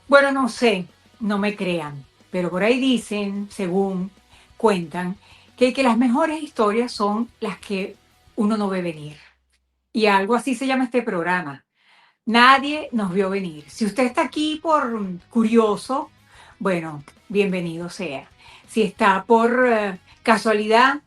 Bueno, no sé, no me crean, pero por ahí dicen, según cuentan, que las mejores historias son las que uno no ve venir. Y algo así se llama este programa. Nadie nos vio venir. Si usted está aquí por curioso, bueno, bienvenido sea. Si está por casualidad,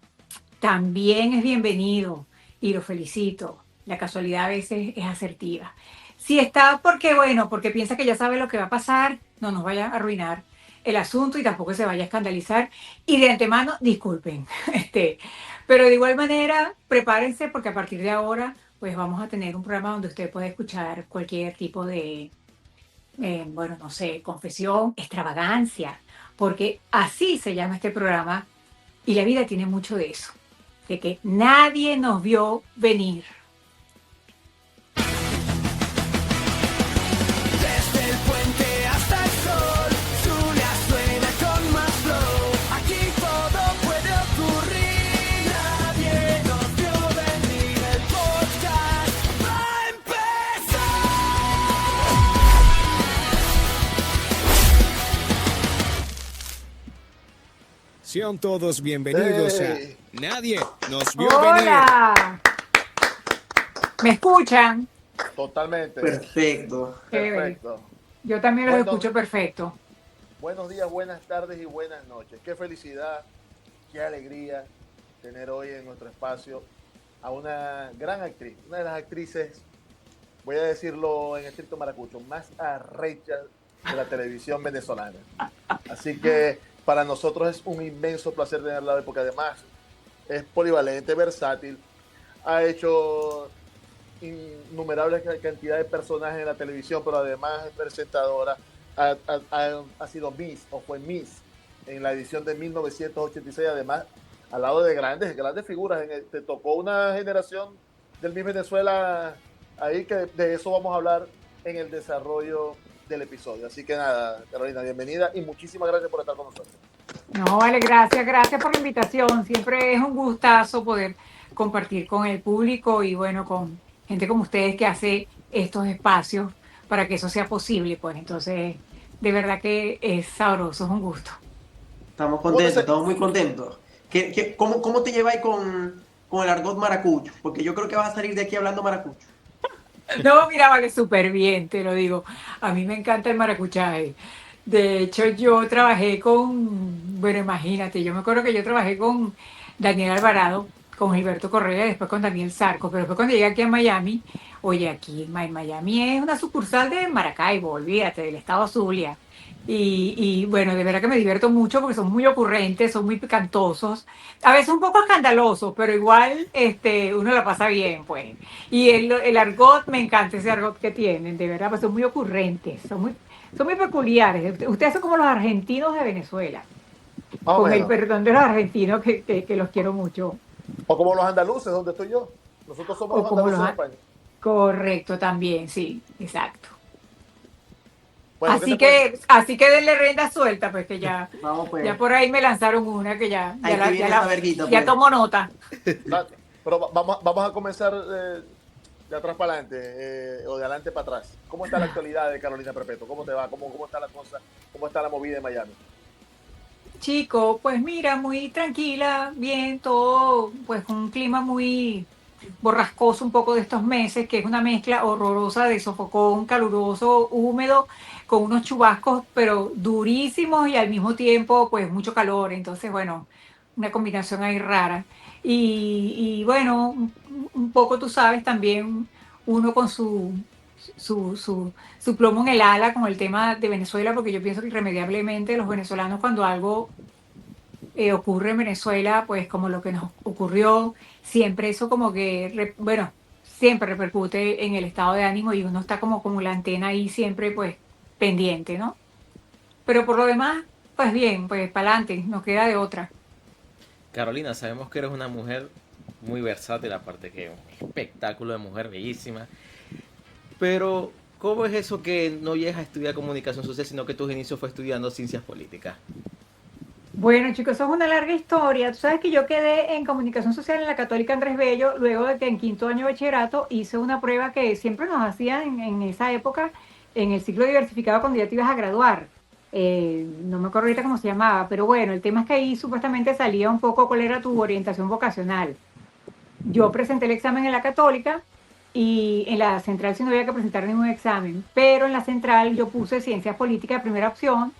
también es bienvenido y lo felicito. La casualidad a veces es asertiva. Si está porque, bueno, porque piensa que ya sabe lo que va a pasar, no nos vaya a arruinar el asunto y tampoco se vaya a escandalizar. Y de antemano, disculpen. Pero de igual manera, prepárense porque a partir de ahora, pues vamos a tener un programa donde usted puede escuchar cualquier tipo de, bueno, no sé, confesión, extravagancia, porque así se llama este programa y la vida tiene mucho de eso, de que nadie nos vio venir. Desde el puente hasta el sol, Zulia suena con más flow. Aquí todo puede ocurrir. Nadie nos vio venir. El podcast va a Sean todos bienvenidos a ¡Ey! Nadie nos vio venir. Hola, ¿me escuchan? Totalmente. Perfecto. Chévere. Perfecto. Yo también los Buenos, escucho perfecto. buenos días, buenas tardes y buenas noches. Qué felicidad, qué alegría tener hoy en nuestro espacio a una gran actriz, una de las actrices, voy a decirlo en estricto maracucho, más arrechas de la televisión venezolana. Así que para nosotros es un inmenso placer tenerla hoy porque además es polivalente, versátil, ha hecho innumerables cantidades de personajes en la televisión, pero además es presentadora, ha sido Miss o fue Miss en la edición de 1986, además al lado de grandes figuras. Te tocó una generación del Miss Venezuela ahí que de eso vamos a hablar en el desarrollo del episodio. Así que nada, Carolina, bienvenida y muchísimas gracias por estar con nosotros. No, vale, gracias, gracias por la invitación. Siempre es un gustazo poder compartir con el público y bueno, con gente como ustedes que hace estos espacios para que eso sea posible. Pues entonces, de verdad que es sabroso, es un gusto. Estamos ¿Cómo te contentos, estamos muy contentos. ¿Cómo te lleváis con el argot maracucho? Porque yo creo que vas a salir de aquí hablando maracucho. No, mira, vale, súper bien, te lo digo. A mí me encanta el maracuchaje. De hecho, yo trabajé con, bueno, imagínate, yo me acuerdo que yo trabajé con Daniel Alvarado, con Gilberto Correa, después con Daniel Sarco, pero después cuando llegué aquí a Miami, oye, aquí en Miami es una sucursal de Maracaibo, olvídate, del estado Zulia. Y bueno, de verdad que me divierto mucho porque son muy ocurrentes, son muy picantosos, a veces un poco escandalosos, pero igual uno la pasa bien, pues. Y el argot, me encanta ese argot que tienen, de verdad, pues son muy ocurrentes, son muy peculiares. Ustedes son como los argentinos de Venezuela, más o con el menos? perdón de los argentinos que los quiero mucho, O como los andaluces, donde estoy yo. Nosotros somos o los como andaluces en España. correcto también, sí, exacto. Bueno, ¿qué te cuento? Así que denle rienda suelta, pues que ya, Vamos ya pues. por ahí me lanzaron una que Ahí que viene esa verguita ya pues. tomo nota. Pero vamos a comenzar de atrás para adelante o de adelante para atrás. ¿Cómo está la actualidad de Carolina Perpetuo? ¿Cómo te va? ¿Cómo está la cosa? ¿Cómo está la movida en Miami? Chico, pues mira, muy tranquila, bien, todo, pues con un clima muy borrascoso un poco de estos meses, que es una mezcla horrorosa de sofocón caluroso, húmedo, con unos chubascos, pero durísimos y al mismo tiempo, pues mucho calor. Entonces, bueno, una combinación ahí rara. Y bueno, un poco tú sabes también uno con su, su, su plomo en el ala con el tema de Venezuela, porque yo pienso que irremediablemente los venezolanos cuando algo ocurre en Venezuela, pues como lo que nos ocurrió, siempre eso como que, bueno, siempre repercute en el estado de ánimo y uno está como la antena ahí siempre pues pendiente, ¿no? Pero por lo demás, pues bien, pues para adelante, nos queda de otra. Carolina, sabemos que eres una mujer muy versátil, aparte que un espectáculo de mujer bellísima. Pero, ¿cómo es eso que no llegas a estudiar comunicación social, sino que tus inicios fue estudiando ciencias políticas? Bueno, chicos, eso es una larga historia. Tú sabes que yo quedé en comunicación social en la Católica Andrés Bello, luego de que en quinto año de bachillerato hice una prueba que siempre nos hacían en esa época, en el ciclo diversificado cuando ya te ibas a graduar. No me acuerdo ahorita cómo se llamaba, pero bueno, el tema es que ahí supuestamente salía un poco cuál era tu orientación vocacional. Yo presenté el examen en la Católica y en la central sí no había que presentar ningún examen, pero en la central yo puse ciencias políticas de primera opción,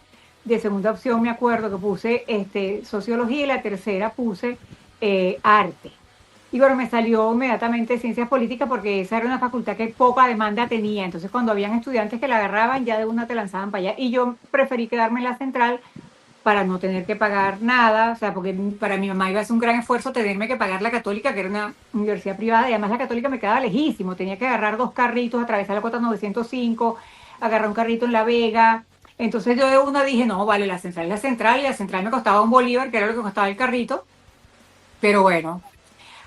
de segunda opción me acuerdo que puse sociología y la tercera puse arte. Y bueno, me salió inmediatamente ciencias políticas porque esa era una facultad que poca demanda tenía. Entonces, cuando habían estudiantes que la agarraban, ya de una te lanzaban para allá. Y yo preferí quedarme en la central para no tener que pagar nada. O sea, porque para mi mamá iba a ser un gran esfuerzo tenerme que pagar la Católica, que era una universidad privada. Y además la Católica me quedaba lejísimo. Tenía que agarrar 2 carritos, atravesar la Cota 905, agarrar un carrito en La Vega. Entonces yo de una dije, no, vale, la central es la central. Y la central me costaba un bolívar, que era lo que costaba el carrito. Pero bueno,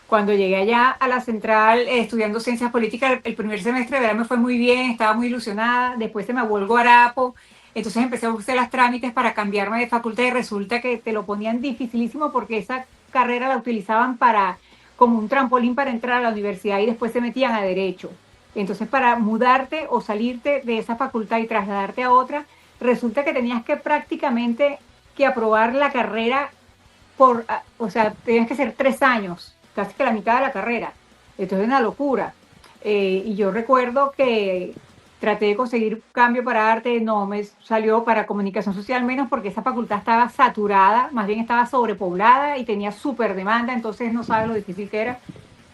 cuando llegué allá a la central estudiando ciencias políticas, el primer semestre de verdad me fue muy bien, estaba muy ilusionada, después se me volvió guarapo, entonces empecé a buscar los trámites para cambiarme de facultad y resulta que te lo ponían dificilísimo porque esa carrera la utilizaban para como un trampolín para entrar a la universidad y después se metían a derecho. Entonces para mudarte o salirte de esa facultad y trasladarte a otra, resulta que tenías que prácticamente que aprobar la carrera o sea, tenías que ser 3 años, casi que la mitad de la carrera. Esto es una locura. Y yo recuerdo que traté de conseguir cambio para arte, no me salió para comunicación social menos porque esa facultad estaba saturada, más bien estaba sobrepoblada y tenía súper demanda, entonces no sabes lo difícil que era.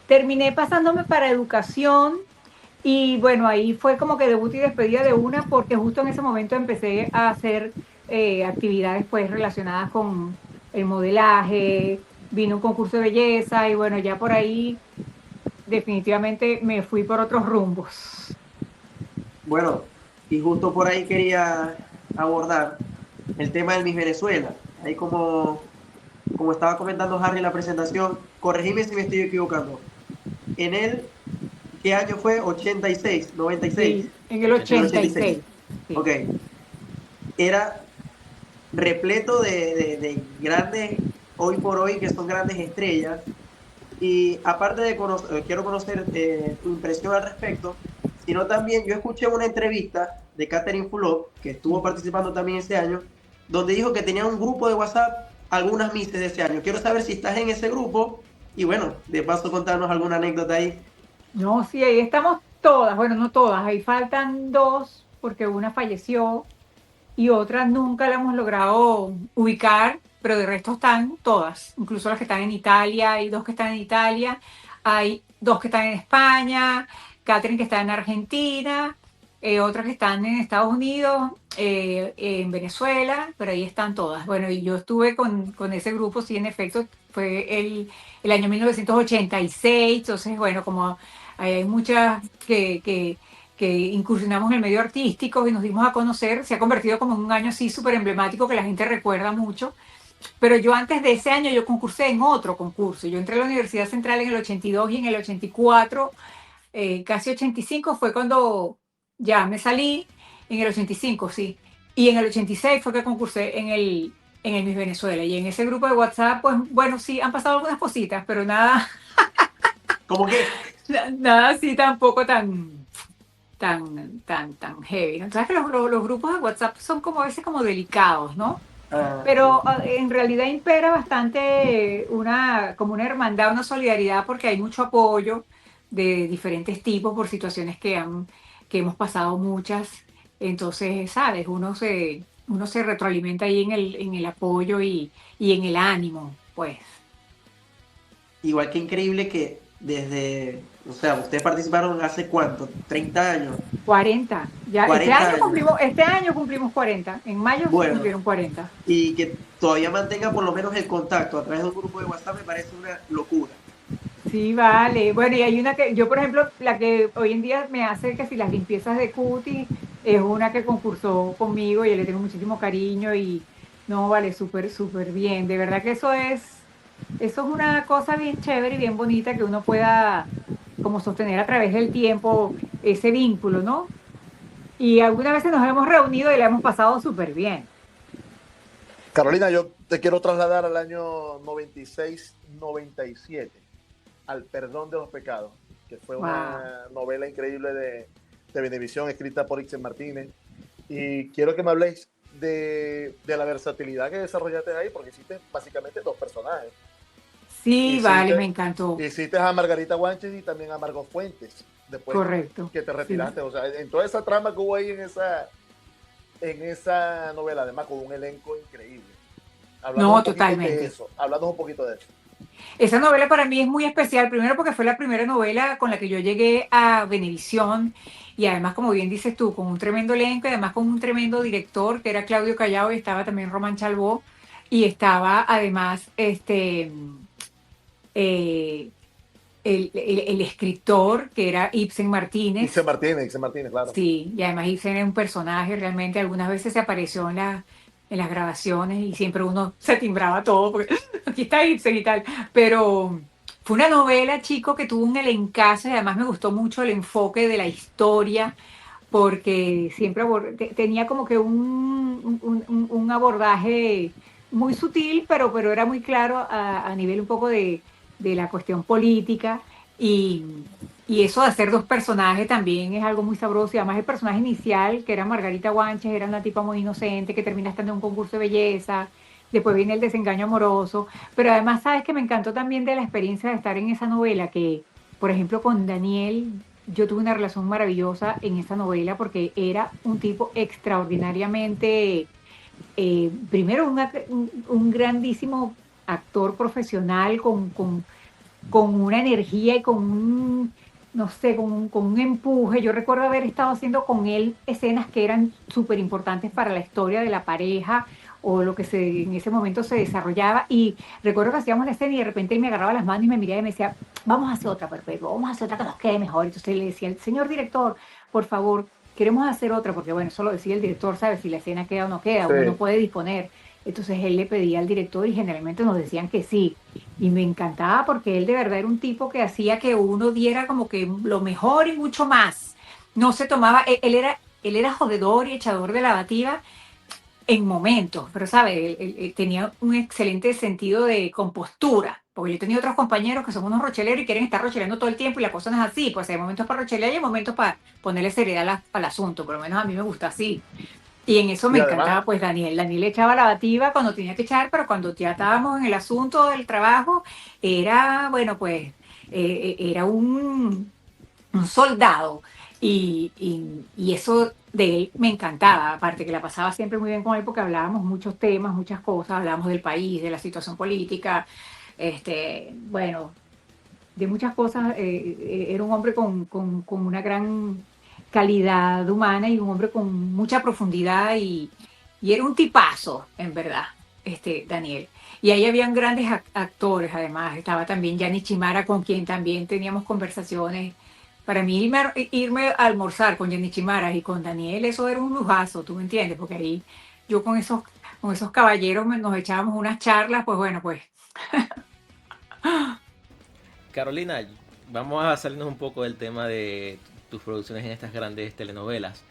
Terminé pasándome para educación y bueno, ahí fue como que debut y despedida de una porque justo en ese momento empecé a hacer actividades pues relacionadas con el modelaje, vino un concurso de belleza y bueno, ya por ahí definitivamente me fui por otros rumbos. Bueno, y justo por ahí quería abordar el tema del Miss Venezuela. Ahí como estaba comentando Harry en la presentación, corregime si me estoy equivocando. En él, ¿qué año fue? 86, 96. Sí, en el En el 86. 86. Sí. Ok. Era repleto de grandes, hoy por hoy, que son grandes estrellas. Y aparte de conocer, quiero conocer tu impresión al respecto, sino también yo escuché una entrevista de Catherine Fulop, que estuvo participando también este año, donde dijo que tenía un grupo de WhatsApp, algunas misses de ese año. Quiero saber si estás en ese grupo y bueno, de paso contarnos alguna anécdota ahí. No, sí, ahí estamos todas, bueno, no todas, ahí faltan 2 porque una falleció y otra nunca la hemos logrado ubicar, pero de resto están todas, incluso las que están en Italia, hay 2 que están en Italia, hay 2 que están en España, Catherine que está en Argentina, otras que están en Estados Unidos, en Venezuela, pero ahí están todas. Bueno, y yo estuve con ese grupo, sí, en efecto, fue el año 1986, entonces, bueno, como hay muchas que incursionamos en el medio artístico y nos dimos a conocer, se ha convertido como en un año así súper emblemático que la gente recuerda mucho. Pero yo antes de ese año yo concursé en otro concurso. Yo entré a la Universidad Central en el 82 y en el 84, casi 85 fue cuando ya me salí, en el 85 sí. Y en el 86 fue que concursé en el Miss Venezuela. Y en ese grupo de WhatsApp, pues bueno, sí, han pasado algunas cositas, pero nada, ¿Cómo que? nada así tampoco tan heavy, ¿no? Sabes que los grupos de WhatsApp son como a veces como delicados, ¿no? Pero en realidad impera bastante como una hermandad, una solidaridad, porque hay mucho apoyo de diferentes tipos por situaciones que hemos pasado muchas. Entonces, ¿sabes? Uno se retroalimenta ahí en el apoyo y en el ánimo, pues. Igual que increíble que o sea, ustedes participaron hace cuánto, 30 años. 40. Ya, 40 años. este año cumplimos 40. En mayo se Bueno, cumplieron 40. y que todavía mantenga por lo menos el contacto a través de un grupo de WhatsApp me parece una locura. Sí, vale. Bueno, y hay una que, yo por ejemplo, la que hoy en día me hace que si las limpiezas de cutis, es una que concursó conmigo y yo le tengo muchísimo cariño y no, vale, súper, súper bien. De verdad que eso es una cosa bien chévere y bien bonita que uno pueda como sostener a través del tiempo ese vínculo, ¿no? Y algunas veces nos hemos reunido y la hemos pasado súper bien. Carolina, yo te quiero trasladar al año 96-97, al Perdón de los Pecados, que fue una novela increíble de Venevisión, escrita por Ixen Martínez. Y quiero que me habléis de la versatilidad que desarrollaste ahí, porque hiciste básicamente dos personajes. Sí, vale, me Hiciste, encantó. hiciste a Margarita Guanches y también a Margot Fuentes, después Correcto. que te Sí. retiraste. O sea, en toda esa trama que hubo ahí en esa novela, además con un elenco increíble. No, totalmente. Hablando un poquito de eso. Esa novela para mí es muy especial, primero porque fue la primera novela con la que yo llegué a Venevisión y además, como bien dices tú, con un tremendo elenco y además con un tremendo director que era Claudio Callao y estaba también Román Chalbó y estaba además eh, el escritor que era Ibsen Martínez. Ixen Martínez, claro. Sí, y además Ibsen es un personaje, realmente algunas veces se apareció en las grabaciones y siempre uno se timbraba todo porque aquí está Ibsen y tal, pero fue una novela, chico, que tuvo un elencazo y además me gustó mucho el enfoque de la historia porque siempre tenía como que un abordaje muy sutil, pero era muy claro a nivel un poco de la cuestión política y, y eso de hacer dos personajes también es algo muy sabroso y además el personaje inicial, que era Margarita Guanches, era una tipa muy inocente que termina estando en un concurso de belleza, después viene el desengaño amoroso, pero además sabes que me encantó también de la experiencia de estar en esa novela, que por ejemplo con Daniel yo tuve una relación maravillosa en esa novela porque era un tipo extraordinariamente, primero un grandísimo actor profesional con una energía y con un, no sé, con un empuje. Yo recuerdo haber estado haciendo con él escenas que eran súper importantes para la historia de la pareja o lo que en ese momento se desarrollaba. Y recuerdo que hacíamos la escena y de repente él me agarraba las manos y me miraba y me decía, vamos a hacer otra, perfecto, vamos a hacer otra que nos quede mejor. Entonces le decía, señor director, por favor, queremos hacer otra, porque bueno, eso lo decía el director, ¿sabe? Si la escena queda o no queda, uno no Sí. puede disponer. Entonces él le pedía al director y generalmente nos decían que sí. Y me encantaba porque él de verdad era un tipo que hacía que uno diera como que lo mejor y mucho más. No se tomaba, él era jodedor y echador de lavativa en momentos, pero sabe, él tenía un excelente sentido de compostura. Porque yo he tenido otros compañeros que son unos rocheleros y quieren estar rocheleando todo el tiempo y la cosa no es así. Pues hay momentos para rochelear y hay momentos para ponerle seriedad al asunto. Por lo menos a mí me gusta así. Y en eso Y me además, encantaba pues Daniel. Daniel echaba la bativa cuando tenía que echar, pero cuando ya estábamos en el asunto del trabajo, era, bueno, pues, era un soldado. Y eso de él me encantaba, aparte que la pasaba siempre muy bien con él porque hablábamos muchos temas, muchas cosas, hablábamos del país, de la situación política, bueno, de muchas cosas. Era un hombre con una gran calidad humana y un hombre con mucha profundidad y era un tipazo, en verdad, Daniel. Y ahí habían grandes actores, además. Estaba también Gianni Chimara, con quien también teníamos conversaciones. Para mí irme a almorzar con Gianni Chimara y con Daniel, eso era un lujazo, ¿tú me entiendes? Porque ahí yo con esos caballeros nos echábamos unas charlas, pues bueno, pues. Carolina, vamos a salirnos un poco del tema de tus producciones en estas grandes telenovelas.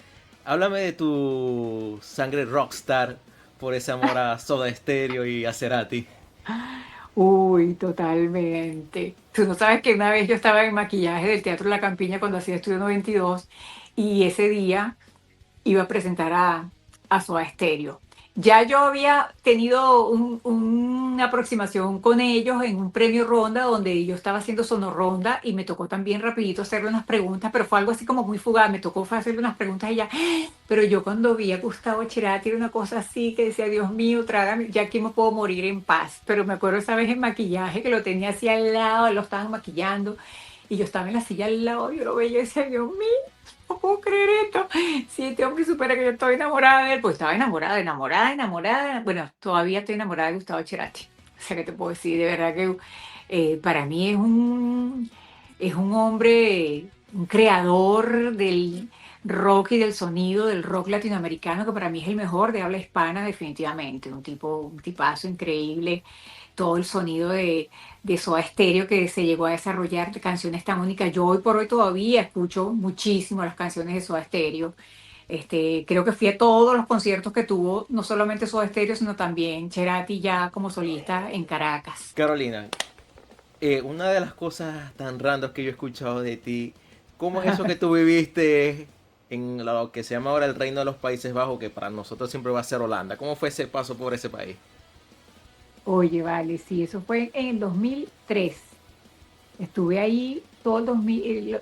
Háblame de tu sangre rockstar por ese amor a Soda Stereo y a Cerati. Uy, totalmente. Tú no sabes que una vez yo estaba en maquillaje del Teatro La Campiña cuando hacía Estudio 92 y ese día iba a presentar a Soda Stereo. Ya yo había tenido una aproximación con ellos en un premio Ronda donde yo estaba haciendo Sonoronda y me tocó también rapidito hacerle unas preguntas, pero fue algo así como muy fugaz, me tocó fue hacerle unas preguntas y ya, pero yo cuando vi a Gustavo Cerati era una cosa así que decía, Dios mío, trágame, ya aquí me puedo morir en paz. Pero me acuerdo esa vez en maquillaje que lo tenía así al lado, lo estaban maquillando y yo estaba en la silla al lado, yo lo veía y decía, Dios mío, no puedo creer esto. Si este hombre supera que yo estoy enamorada de él, pues estaba enamorada, enamorada, enamorada. Bueno, todavía estoy enamorada de Gustavo Cerati. O sea, ¿qué te puedo decir? De verdad que para mí es un hombre, un creador del rock y del sonido del rock latinoamericano, que para mí es el mejor de habla hispana, definitivamente. Un tipo, un tipazo increíble. Todo el sonido de Soda Stereo que se llegó a desarrollar, de canciones tan únicas. Yo hoy por hoy todavía escucho muchísimo las canciones de Soda Stereo. Creo que fui a todos los conciertos que tuvo, no solamente Soda Stereo, sino también Cerati ya como solista en Caracas. Carolina, una de las cosas tan randas que yo he escuchado de ti, ¿cómo es eso que tú viviste en lo que se llama ahora el Reino de los Países Bajos, que para nosotros siempre va a ser Holanda. ¿Cómo fue ese paso por ese país? Oye, vale, sí, eso fue en el 2003. Estuve ahí todo el 2000, la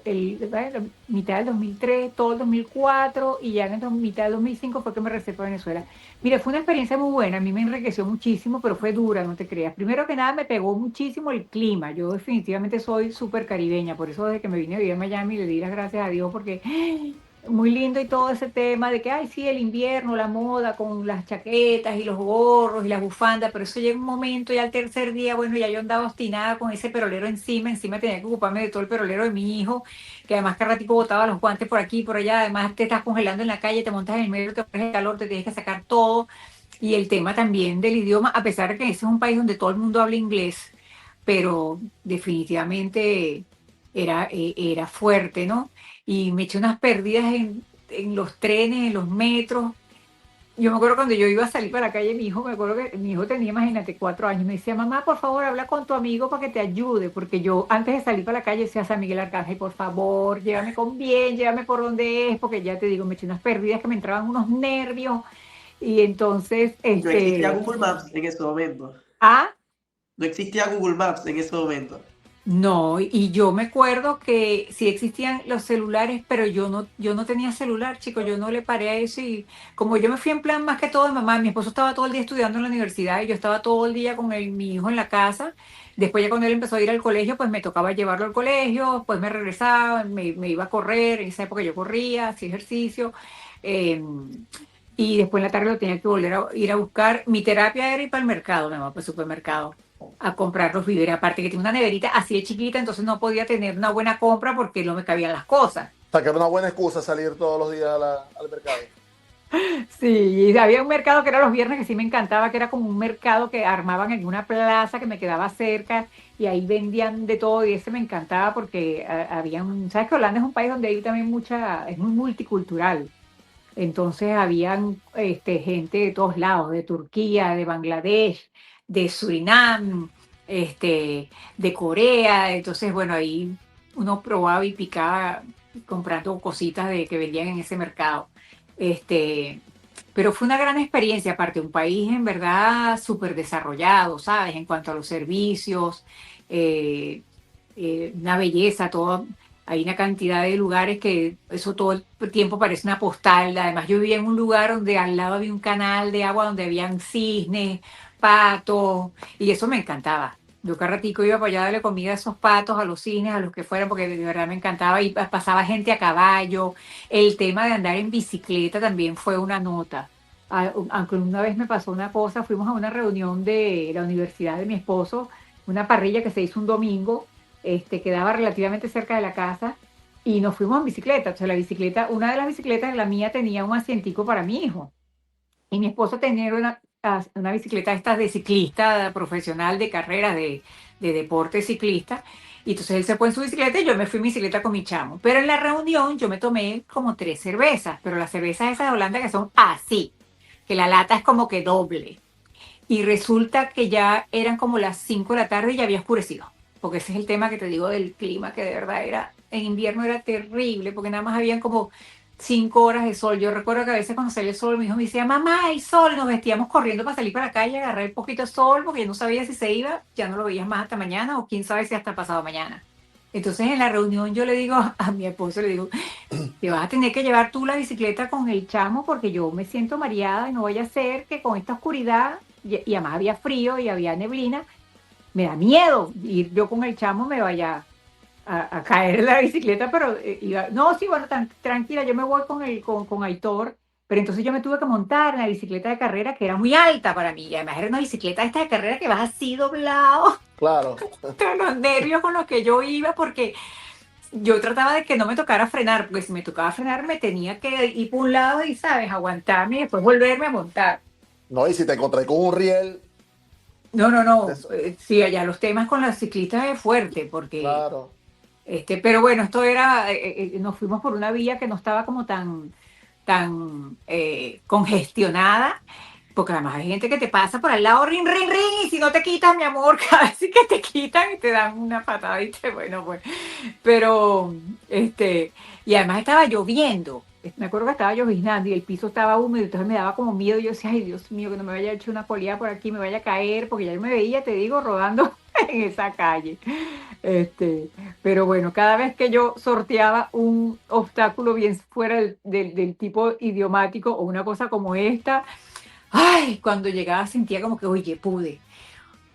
mitad del 2003, todo el 2004 y ya en la mitad del 2005 fue que me regresé para Venezuela. Mira, fue una experiencia muy buena, a mí me enriqueció muchísimo, pero fue dura, no te creas. Primero que nada me pegó muchísimo el clima. Yo definitivamente soy súper caribeña, por eso desde que me vine a vivir a Miami le di las gracias a Dios porque muy lindo y todo ese tema de que, ay, sí, el invierno, la moda con las chaquetas y los gorros y las bufandas, pero eso llega un momento, ya al tercer día, bueno, ya yo andaba obstinada con ese perolero encima tenía que ocuparme de todo el perolero de mi hijo, que además cada ratico botaba los guantes por aquí y por allá, además te estás congelando en la calle, te montas en el medio, te pones el calor, te tienes que sacar todo, y el tema también del idioma, a pesar de que ese es un país donde todo el mundo habla inglés, pero definitivamente era fuerte, ¿no? Y me eché unas perdidas en los trenes, en los metros. Yo me acuerdo cuando yo iba a salir para la calle, mi hijo, me acuerdo que mi hijo tenía, imagínate, 4 años, me decía, mamá, por favor, habla con tu amigo para que te ayude, porque yo antes de salir para la calle decía a San Miguel Arcángel, por favor, llévame con bien, llévame por donde es, porque ya te digo, me eché unas perdidas que me entraban unos nervios, y entonces, No existía Google Maps en ese momento. ah, No existía Google Maps en ese momento. no, y yo me acuerdo que sí existían los celulares, pero yo no tenía celular, chicos, yo no le paré a eso y como yo me fui en plan más que todo de mamá, mi esposo estaba todo el día estudiando en la universidad y yo estaba todo el día con mi hijo en la casa. Después ya cuando él empezó a ir al colegio, pues me tocaba llevarlo al colegio, pues me regresaba, me iba a correr, en esa época yo corría, hacía ejercicio, eh, y después en la tarde lo tenía que volver a ir a buscar. Mi terapia era ir para el mercado, mi mamá, para el supermercado a comprar los víveres. Aparte que tenía una neverita así de chiquita, entonces no podía tener una buena compra porque no me cabían las cosas. O sea, que era una buena excusa salir todos los días al mercado. Sí, y había un mercado que era los viernes que sí me encantaba, que era como un mercado que armaban en una plaza que me quedaba cerca y ahí vendían de todo y ese me encantaba porque habían, sabes que Holanda es un país donde hay también es muy multicultural. Entonces habían gente de todos lados, de Turquía, de Bangladesh, de Surinam, de Corea. Entonces, bueno, ahí uno probaba y picaba comprando cositas que vendían en ese mercado. Este, pero fue una gran experiencia, aparte, un país en verdad súper desarrollado, ¿sabes? En cuanto a los servicios, eh, una belleza, todo. Hay una cantidad de lugares que eso todo el tiempo parece una postal. Además, yo vivía en un lugar donde al lado había un canal de agua donde habían cisnes, patos, y eso me encantaba. Yo cada ratico iba para allá a darle comida a esos patos, a los cisnes, a los que fueran, porque de verdad me encantaba. Y pasaba gente a caballo. El tema de andar en bicicleta también fue una nota. Aunque una vez me pasó una cosa, fuimos a una reunión de la universidad de mi esposo, una parrilla que se hizo un domingo, quedaba relativamente cerca de la casa y nos fuimos en bicicleta. O sea, la bicicleta, una de las bicicletas, la mía tenía un asientico para mi hijo y mi esposo tenía una bicicleta estas de ciclista profesional de carreras, de deporte ciclista. Y entonces él se fue en su bicicleta y yo me fui en bicicleta con mi chamo. Pero en la reunión yo me tomé como 3 cervezas, pero las cervezas esas de Holanda que son así, que la lata es como que doble. Y resulta que ya eran como las 5 de la tarde y ya había oscurecido. Porque ese es el tema que te digo del clima, que de verdad en invierno era terrible, porque nada más habían como 5 horas de sol. Yo recuerdo que a veces cuando salía el sol, mi hijo me decía, mamá, hay sol, y nos vestíamos corriendo para salir para la calle, agarrar un poquito de sol, porque yo no sabía si se iba, ya no lo veías más hasta mañana, o quién sabe si hasta pasado mañana. Entonces en la reunión yo le digo a mi esposo, le digo, te vas a tener que llevar tú la bicicleta con el chamo porque yo me siento mareada y no vaya a ser que con esta oscuridad, y además había frío y había neblina, me da miedo ir yo con el chamo, me vaya a caer en la bicicleta, pero no, sí, bueno, tranquila, yo me voy con Aitor, pero entonces yo me tuve que montar en la bicicleta de carrera que era muy alta para mí, y además era una bicicleta esta de carrera que vas así doblado, Claro. contra los nervios con los que yo iba, porque yo trataba de que no me tocara frenar, porque si me tocaba frenar me tenía que ir por un lado y, ¿sabes?, aguantarme y después volverme a montar. No, y si te encontré con un riel, No, eso, sí, allá los temas con las ciclistas es fuerte, porque, claro. pero bueno, esto era, nos fuimos por una vía que no estaba como tan congestionada, porque además hay gente que te pasa por al lado, rin, rin, rin, y si no te quitas, mi amor, cada vez que te quitan y te dan una patada, ¿viste? Bueno, pues, pero, y además estaba lloviendo. me acuerdo que estaba lloviznando y el piso estaba húmedo, entonces me daba como miedo. Yo decía, ay, Dios mío, que no me vaya a echar una polilla por aquí, me vaya a caer, porque ya yo me veía, te digo, rodando en esa calle. Este, pero bueno, cada vez que yo sorteaba un obstáculo bien fuera del tipo idiomático o una cosa como esta, ay, cuando llegaba sentía como que, oye,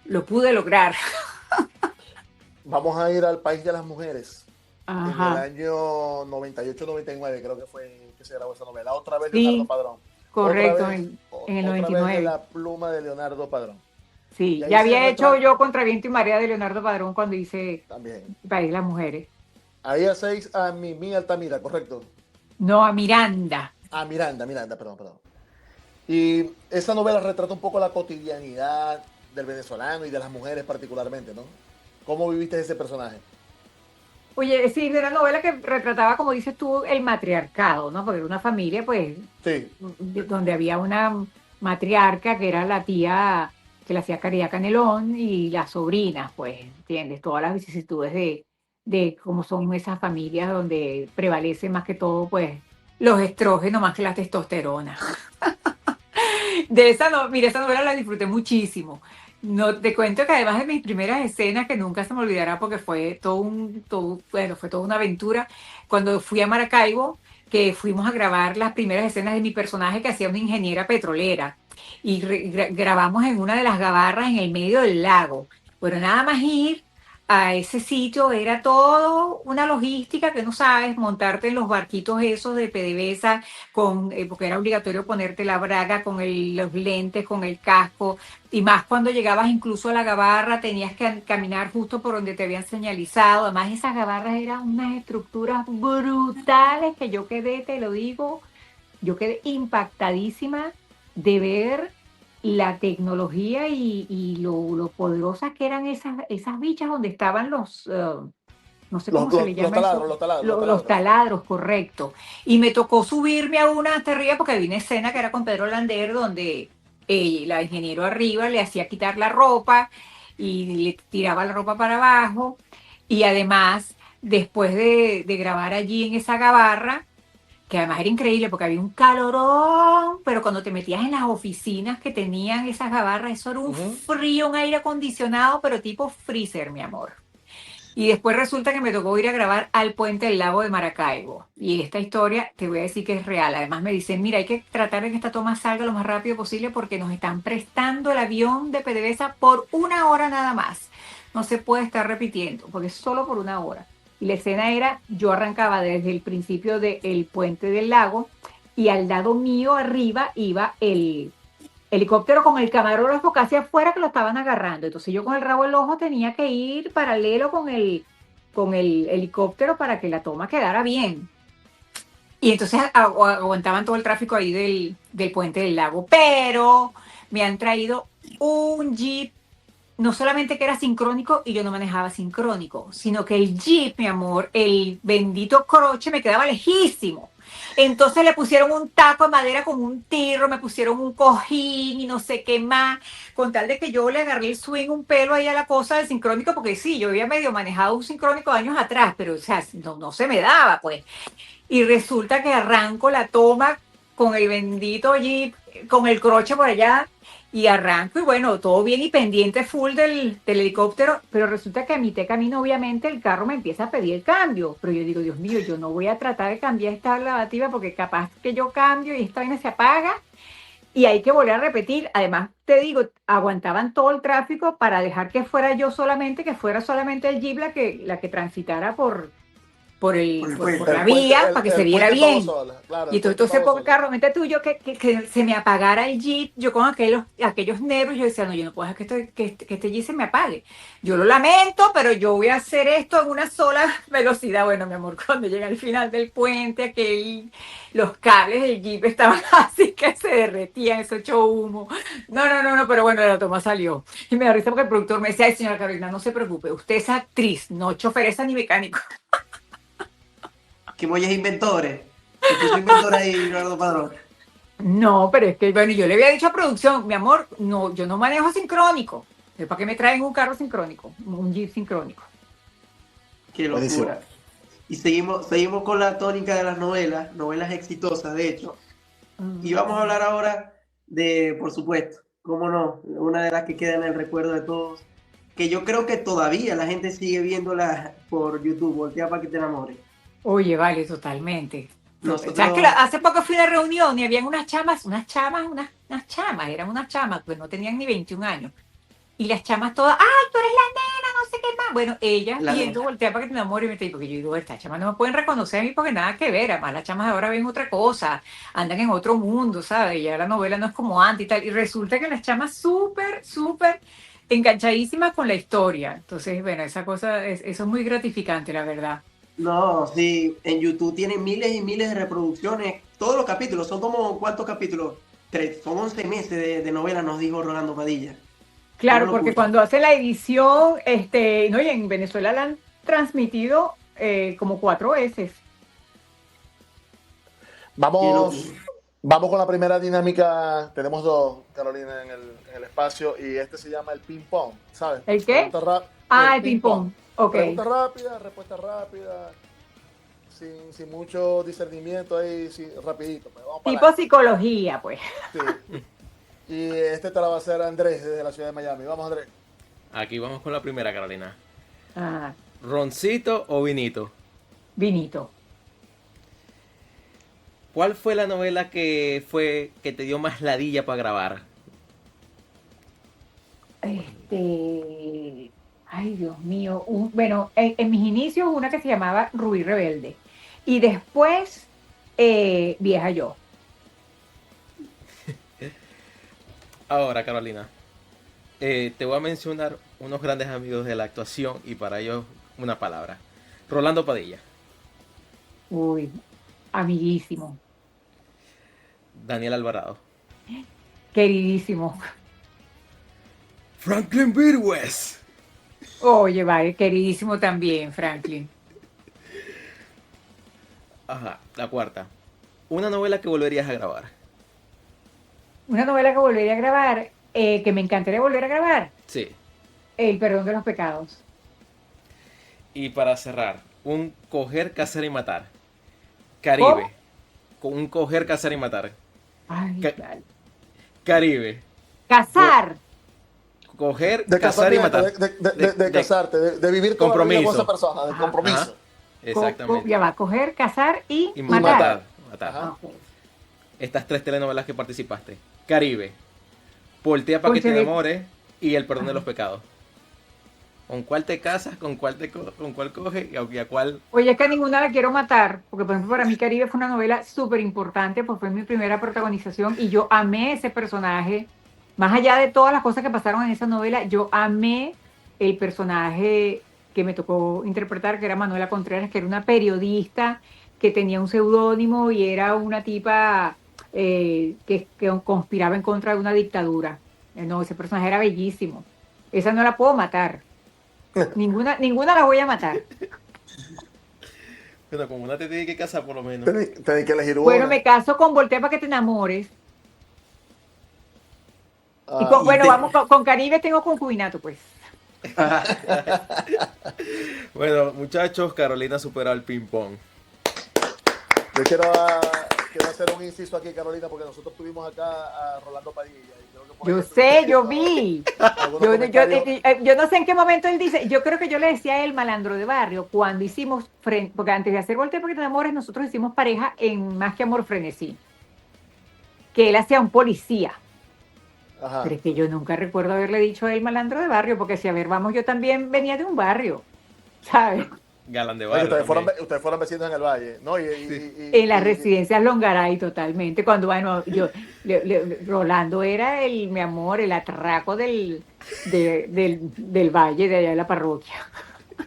lo pude lograr. Vamos a ir al país de las mujeres. En el Ajá, año 98-99 creo que fue que se grabó esa novela. Otra vez Leonardo sí, Padrón. Otra correcto, vez, en el otra vez de 99. la pluma de Leonardo Padrón. Y Sí, ahí ya se había hecho retrata yo Contra Viento y Marea de Leonardo Padrón cuando hice también. País de las Mujeres. Ahí hacéis a Mimi Altamira, correcto. No, a Miranda. A Miranda, perdón. Y esa novela retrata un poco la cotidianidad del venezolano y de las mujeres particularmente, ¿no? ¿Cómo viviste ese personaje? Oye, sí, de una novela que retrataba, como dices tú, el matriarcado, ¿no? Porque era una familia, pues, Sí. donde había una matriarca que era la tía que le hacía Caridad Canelón y las sobrinas, pues, ¿entiendes? Todas las vicisitudes de cómo son esas familias donde prevalece más que todo, pues, los estrógenos más que la testosterona. De esa, no, mira, esa novela la disfruté muchísimo. No, te cuento que además de mis primeras escenas, que nunca se me olvidará porque fue bueno, fue toda una aventura, cuando fui a Maracaibo, que fuimos a grabar las primeras escenas de mi personaje que hacía una ingeniera petrolera y grabamos en una de las gabarras en el medio del lago. Bueno, nada más ir a ese sitio era todo una logística que no sabes, montarte en los barquitos esos de PDVSA porque era obligatorio ponerte la braga con los lentes, con el casco, y más cuando llegabas incluso a la gabarra, tenías que caminar justo por donde te habían señalizado. Además, esas gabarras eran unas estructuras brutales que yo quedé, te lo digo, yo quedé impactadísima de ver la tecnología y lo poderosas que eran esas bichas donde estaban no sé cómo se le Los llama eso, taladros, los taladros, los los taladros. taladros, correcto. Y me tocó subirme a una hasta arriba porque había una escena que era con Pedro Lander donde la ingeniero arriba le hacía quitar la ropa y le tiraba la ropa para abajo. Y además, después de grabar allí en esa gabarra, que además era increíble porque había un calorón, pero cuando te metías en las oficinas que tenían esas gabarras, eso era un Ujú. frío, un aire acondicionado, pero tipo freezer, mi amor. Y después resulta que me tocó ir a grabar al puente del lago de Maracaibo. Y esta historia te voy a decir que es real. Además me dicen, mira, hay que tratar de que esta toma salga lo más rápido posible porque nos están prestando el avión de PDVSA por una hora nada más. No se puede estar repitiendo porque es solo por una hora. Y la escena era, yo arrancaba desde el principio del puente del lago y al lado mío arriba iba el helicóptero con el camarógrafo casi afuera que lo estaban agarrando. Entonces yo con el rabo del ojo tenía que ir paralelo con el helicóptero para que la toma quedara bien. Y entonces aguantaban todo el tráfico ahí del puente del lago. Pero me han traído un jeep, no solamente que era sincrónico y yo no manejaba sincrónico, sino que el jeep, mi amor, el bendito croche me quedaba lejísimo. Entonces le pusieron un taco de madera con un tirro, me pusieron un cojín y no sé qué más, con tal de que yo le agarré el swing, un pelo ahí a la cosa del sincrónico, porque sí, yo había medio manejado un sincrónico años atrás, pero o sea, no se me daba, pues. Y resulta que arranco la toma con el bendito jeep, con el croche por allá, y arranco y bueno, todo bien y pendiente full del helicóptero, pero resulta que a mitad de camino obviamente el carro me empieza a pedir el cambio, pero yo digo, Dios mío, yo no voy a tratar de cambiar esta lavativa porque capaz que yo cambio y esta vaina se apaga y hay que volver a repetir. Además, te digo, aguantaban todo el tráfico para dejar que fuera yo solamente, que fuera solamente el Jeep la que transitara Por el por puente. la vía para que se El viera puente todo bien. sola, claro, Y el puente entonces, todo por el sola. carro, mente tuyo, que se me apagara el Jeep, yo con aquellos nervios, yo decía, no, yo no puedo dejar que este Jeep se me apague. Yo lo lamento, pero yo voy a hacer esto en una sola velocidad. Bueno, mi amor, cuando llegué al final del puente, los cables del Jeep estaban así que se derretían, eso echó humo. No, pero bueno, la toma salió. Y me da risa porque el productor me decía, ay, señora Carolina, no se preocupe, usted es actriz, no choferesa ni mecánico. Que Moya es inventores. Se puso inventor ahí, Leonardo Padrón. No, pero es que, bueno, yo le había dicho a producción, mi amor, no, yo no manejo sincrónico. ¿Para qué me traen un carro sincrónico? Un Jeep sincrónico. Qué Buenísimo. locura. Y seguimos con la tónica de las novelas exitosas, de hecho. Y vamos a hablar ahora de, por supuesto, cómo no, una de las que queda en el recuerdo de todos, que yo creo que todavía la gente sigue viéndola por YouTube, Voltea para que te enamores. Oye, vale, totalmente. Nosotros, ¿Sabes que hace poco fui a una reunión y habían unas chamas, eran unas chamas, pues no tenían ni 21 años. Y las chamas todas, ¡ay, tú eres la nena, no sé qué más! Bueno, ellas La viendo nena. Voltea para que te enamores y me digo, porque yo digo, estas chamas no me pueden reconocer a mí porque nada que ver, además las chamas de ahora ven otra cosa, andan en otro mundo, ¿sabes? Ya la novela no es como antes y tal. Y resulta que las chamas súper enganchadísimas con la historia. Entonces, bueno, esa cosa, eso es muy gratificante, la verdad. No, sí, en YouTube tienen miles y miles de reproducciones, todos los capítulos, son como, ¿cuántos capítulos? 3, son 11 meses de novela, nos dijo Rolando Padilla. Claro, Una porque locura. cuando hace la edición, no, y en Venezuela la han transmitido como 4 veces. Vamos, vamos con la primera dinámica. Tenemos dos, Carolina, en el espacio y este se llama el ping pong, ¿sabes? ¿El qué? El ping-pong. Ok. Pregunta rápida, respuesta rápida, sin mucho discernimiento ahí, sí, rapidito. Pues, vamos para Tipo psicología, pues. adelante. Sí. Y este te la va a hacer Andrés desde la ciudad de Miami. Vamos, Andrés. Aquí vamos con la primera, Carolina. Ah, ¿Roncito o vinito? vinito. ¿Cuál fue la novela que te dio más ladilla para grabar? Ay, Dios mío. Bueno, en mis inicios una que se llamaba Rubí Rebelde. Y después, Vieja Yo. Ahora, Carolina, te voy a mencionar unos grandes amigos de la actuación y para ellos una palabra. Rolando Padilla, Uy, amiguísimo, Daniel Alvarado, queridísimo. Franklin Virgües. Oye, vale, queridísimo también, Franklin. Ajá, la cuarta. Una novela que volverías a grabar. Una novela que volvería a grabar, que me encantaría volver a grabar, Sí. El perdón de los pecados. Y para cerrar, un coger, cazar y matar. Caribe. Con un coger, cazar y matar. Ay, Ca- vale. Caribe. Cazar. Coger, De cazar y matar. de casarte, de vivir toda la vida con esa compromiso. persona, de Ajá. compromiso. Ajá, exactamente. Ya va, coger, cazar y Y matar. matar. Matar. Ajá. Ok. Estas 3 telenovelas que participaste. Caribe. Voltea para que te Cónchale. enamores y El perdón de Ajá. los pecados. ¿Con cuál te casas? ¿Con cuál con cuál coges? Y a cuál? Oye, es que a ninguna la quiero matar, porque por ejemplo para mí Caribe fue una novela súper importante, pues fue mi primera protagonización y yo amé ese personaje. Más allá de todas las cosas que pasaron en esa novela, yo amé el personaje que me tocó interpretar, que era Manuela Contreras, que era una periodista que tenía un seudónimo y era una tipa que conspiraba en contra de una dictadura. No, ese personaje era bellísimo. Esa no la puedo matar. Ninguna la voy a matar. Bueno, como una te tiene que casar por lo menos. Tenés que elegir Bueno, una. me caso con Voltea para que te enamores. Y Ah, bueno, vamos con Caribe, tengo concubinato, pues. Bueno, muchachos, Carolina supera el ping pong. yo quiero hacer un inciso aquí, Carolina, porque nosotros tuvimos acá a Rolando Padilla. Y creo que por ahí Yo estuviste sé, yo haciendo vi. algunos Yo comentarios. no sé en qué momento él dice, yo creo que yo le decía a él, malandro de barrio, cuando hicimos, porque antes de hacer Voltea para que te enamores, nosotros hicimos pareja en Más que Amor Frenesí, que él hacía un policía. Ajá. Pero es que yo nunca recuerdo haberle dicho a él malandro de barrio, porque si a ver, vamos, yo también venía de un barrio, ¿sabes? Galán de Oye, barrio. también. ustedes fueron vecinos en el valle, ¿no? En las residencias Longaray, totalmente. Cuando, bueno, Rolando era mi amor, el atraco del valle, de allá de la parroquia.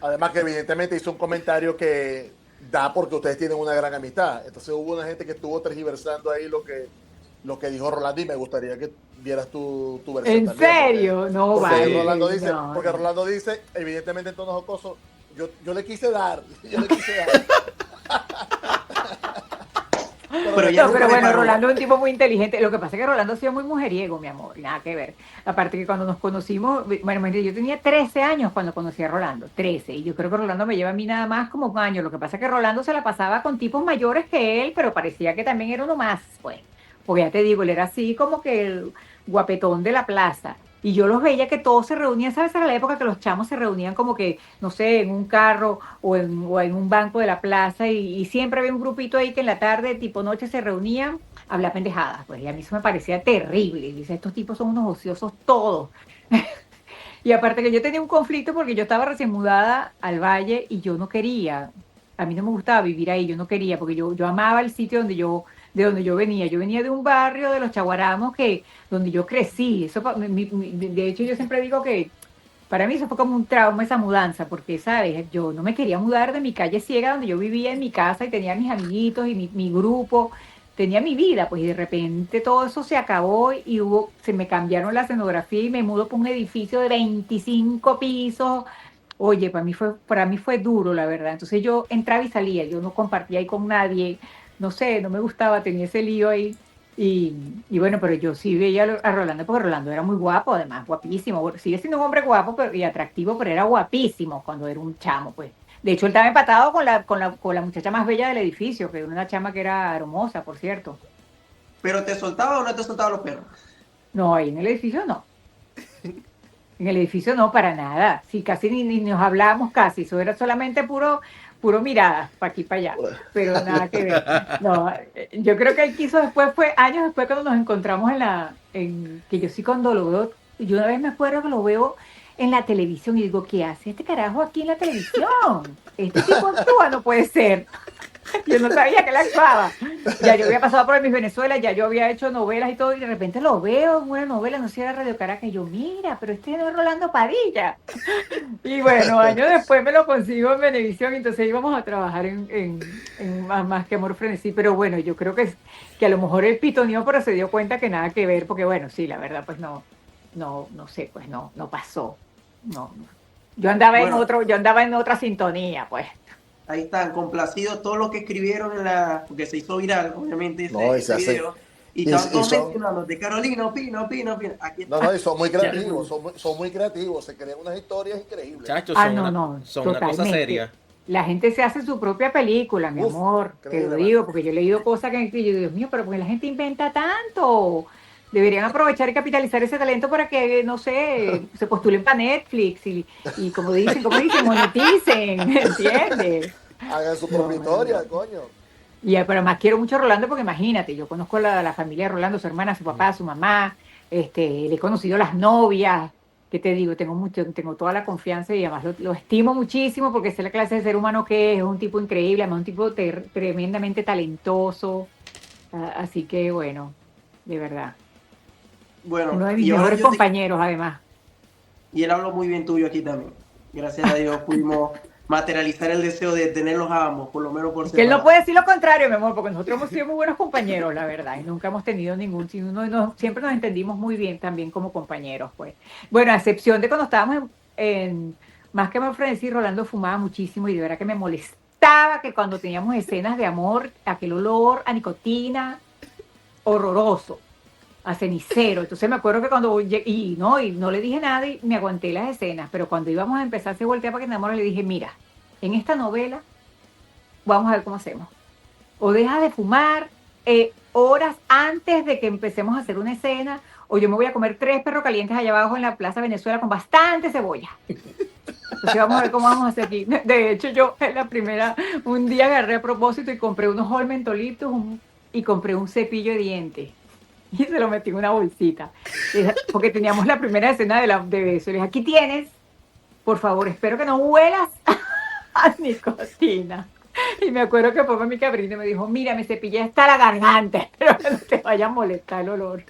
Además que evidentemente hizo un comentario que da porque ustedes tienen una gran amistad. Entonces hubo una gente que estuvo tergiversando ahí lo que dijo Rolando y me gustaría que vieras tu versión ¿En también. serio? No, Porque vale. Rolando dice, No. porque Rolando dice, evidentemente en tono jocoso, yo le quise dar, yo le quise dar. Pero ya No, se pero bueno, preparó. Rolando es un tipo muy inteligente. Lo que pasa es que Rolando ha sido muy mujeriego, mi amor, y nada que ver. Aparte que cuando nos conocimos, bueno, imagínate, yo tenía 13 años cuando conocí a Rolando, 13, y yo creo que Rolando me lleva a mí nada más como un año. Lo que pasa es que Rolando se la pasaba con tipos mayores que él, pero parecía que también era uno más, pues. Porque ya te digo, él era así como que el guapetón de la plaza. Y yo los veía que todos se reunían, ¿sabes? Era la época que los chamos se reunían como que, no sé, en un carro o en un banco de la plaza y siempre había un grupito ahí que en la tarde, tipo noche, se reunían a hablar pendejadas. Pues y a mí eso me parecía terrible. Y dice, estos tipos son unos ociosos todos. Y aparte que yo tenía un conflicto porque yo estaba recién mudada al valle y yo no quería, a mí no me gustaba vivir ahí, yo no quería, porque yo amaba el sitio de donde yo venía. Yo venía de un barrio de los Chaguaramos donde yo crecí. Eso, de hecho, yo siempre digo que para mí eso fue como un trauma esa mudanza, porque, ¿sabes? Yo no me quería mudar de mi calle ciega donde yo vivía en mi casa y tenía mis amiguitos y mi grupo, tenía mi vida, pues y de repente todo eso se acabó y se me cambiaron la escenografía y me mudo por un edificio de 25 pisos. Oye, para mí fue duro, la verdad. Entonces yo entraba y salía, yo no compartía ahí con nadie, no sé, no me gustaba, tenía ese lío ahí. Y bueno, pero yo sí veía a Rolando, porque Rolando era muy guapo, además, guapísimo. Bueno, sigue siendo un hombre guapo y atractivo, pero era guapísimo cuando era un chamo, pues. De hecho, él estaba empatado con la muchacha más bella del edificio, que era una chama que era hermosa, por cierto. ¿Pero te soltaba o no te soltaba los perros? No, ahí en el edificio no. En el edificio no, para nada. Sí, casi ni nos hablábamos casi. Eso era solamente puro miradas, para aquí, para allá. Pero nada que ver. No, yo creo que él quiso después, fue años después cuando nos encontramos que yo sí cuando lo veo, yo una vez me acuerdo que lo veo en la televisión y digo, ¿qué hace este carajo aquí en la televisión? Este tipo actúa, no puede ser. Yo no sabía que él actuaba. Ya yo había pasado por Miss Venezuela, ya yo había hecho novelas y todo, y de repente lo veo en una novela, no sé si era Radio Caracas, y yo, mira, pero este no es Rolando Padilla. Y bueno, años después me lo consigo en Venevisión, y entonces íbamos a trabajar en más que Amor Frenesí, pero bueno, yo creo que a lo mejor él pitoneó, pero se dio cuenta que nada que ver, porque bueno, sí, la verdad, pues no sé, pues no pasó. No. Bueno, Yo andaba en otra sintonía, pues. ahí están, complacidos todos los que escribieron porque se hizo viral, obviamente, No, y se ese hace. video. Y Y, estaban y todos son. mencionando de Carolina, opina. Aquí No, está. no, y son muy Ya. creativos, son muy creativos, se crean unas historias increíbles. Muchachos, Ah, no, no, son una cosa totalmente. seria. La gente se hace su propia película, mi Uf, amor. Te lo increíble, man. digo, porque yo he leído cosas que yo digo, Dios mío, pero porque la gente inventa tanto. Deberían aprovechar y capitalizar ese talento para que, no sé, se postulen para Netflix y como dicen, moneticen, ¿entiendes? Hagan su propia No, no, historia, no. coño. Pero además quiero mucho a Rolando porque imagínate, yo conozco la familia de Rolando, su hermana, su papá, su mamá, le he conocido las novias, ¿qué te digo? Tengo toda la confianza y además lo estimo muchísimo porque sé la clase de ser humano que es un tipo increíble, además un tipo tremendamente talentoso, así que bueno, de verdad, Bueno, uno de mis y ahora mejores compañeros además. y él habló muy bien tuyo aquí también. Gracias a Dios pudimos materializar el deseo de tenerlos a ambos, por lo menos por Que él no separado. puede decir lo contrario, mi amor, porque nosotros hemos sido muy buenos compañeros, la verdad, y nunca hemos tenido siempre nos entendimos muy bien también como compañeros, pues. Bueno, a excepción de cuando estábamos Más que me ofrecí, Rolando fumaba muchísimo y de verdad que me molestaba que cuando teníamos escenas de amor, aquel olor a nicotina horroroso, a cenicero. Entonces me acuerdo que y no le dije nada y me aguanté las escenas, pero cuando íbamos a empezar se voltea para que enamore, le dije, mira, en esta novela vamos a ver cómo hacemos. O dejas de fumar horas antes de que empecemos a hacer una escena, o yo me voy a comer 3 perros calientes allá abajo en la Plaza Venezuela con bastante cebolla. Entonces vamos a ver cómo vamos a hacer aquí. De hecho, yo en la primera, un día agarré a propósito y compré unos Hall mentolitos y compré un cepillo de dientes. Y se lo metí en una bolsita. Porque teníamos la primera escena de eso. Le dije, aquí tienes, por favor, espero que no huelas a nicotina. Y me acuerdo que fue mi cabrito y me dijo, mira, me cepillé hasta la garganta, pero que no te vaya a molestar el olor.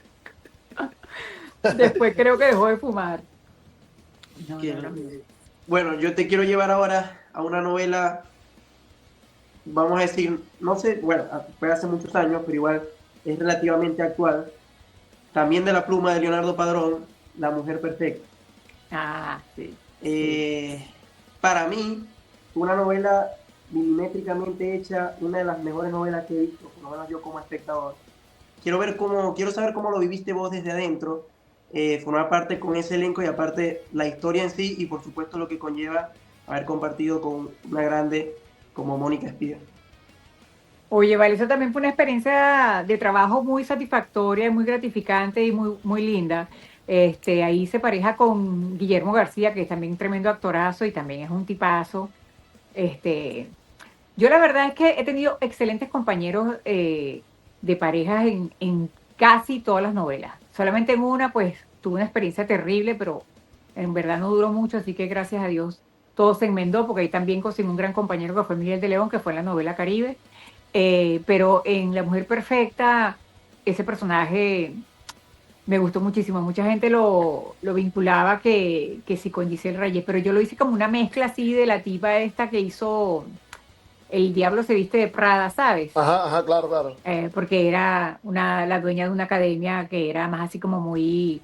Después creo que dejó de fumar. No, Que- no, no. Bueno, yo te quiero llevar ahora a una novela, vamos a decir, no sé, bueno, fue hace muchos años, pero igual es relativamente actual. También de la pluma de Leonardo Padrón, La Mujer Perfecta. Ah, sí. Eh, para mí, una novela milimétricamente hecha, una de las mejores novelas que he visto, por lo menos yo como espectador. Quiero saber cómo lo viviste vos desde adentro, formar parte con ese elenco y aparte la historia en sí y por supuesto lo que conlleva haber compartido con una grande como Mónica Espía. Oye, vale, eso también fue una experiencia de trabajo muy satisfactoria, muy gratificante y muy, muy linda. Ahí se pareja con Guillermo García, que es también un tremendo actorazo y también es un tipazo. Este, yo la verdad es que he tenido excelentes compañeros de parejas en casi todas las novelas. Solamente en una, pues, tuve una experiencia terrible, pero en verdad no duró mucho, así que gracias a Dios todo se enmendó, porque ahí también conseguí un gran compañero que fue Miguel de León, que fue en la novela Caribe. Pero en La Mujer Perfecta, ese personaje me gustó muchísimo. Mucha gente lo vinculaba que sí con Giselle Reyes, pero yo lo hice como una mezcla así de la tipa esta que hizo El Diablo se viste de Prada, ¿sabes? Ajá, ajá, claro, claro. Porque era la dueña de una academia que era más así como muy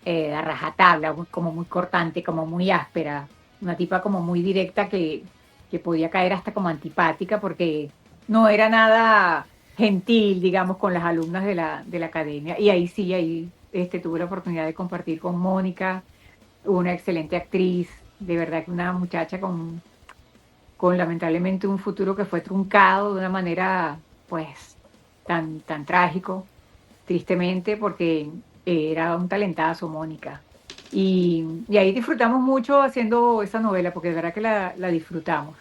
a rajatabla, como muy cortante, como muy áspera. Una tipa como muy directa que podía caer hasta como antipática porque no era nada gentil, digamos, con las alumnas de la academia. Y ahí sí, ahí tuve la oportunidad de compartir con Mónica, una excelente actriz, de verdad que una muchacha con lamentablemente un futuro que fue truncado de una manera, pues, tan trágico, tristemente, porque era un talentazo, Mónica. Y ahí disfrutamos mucho haciendo esa novela, porque de verdad que la disfrutamos.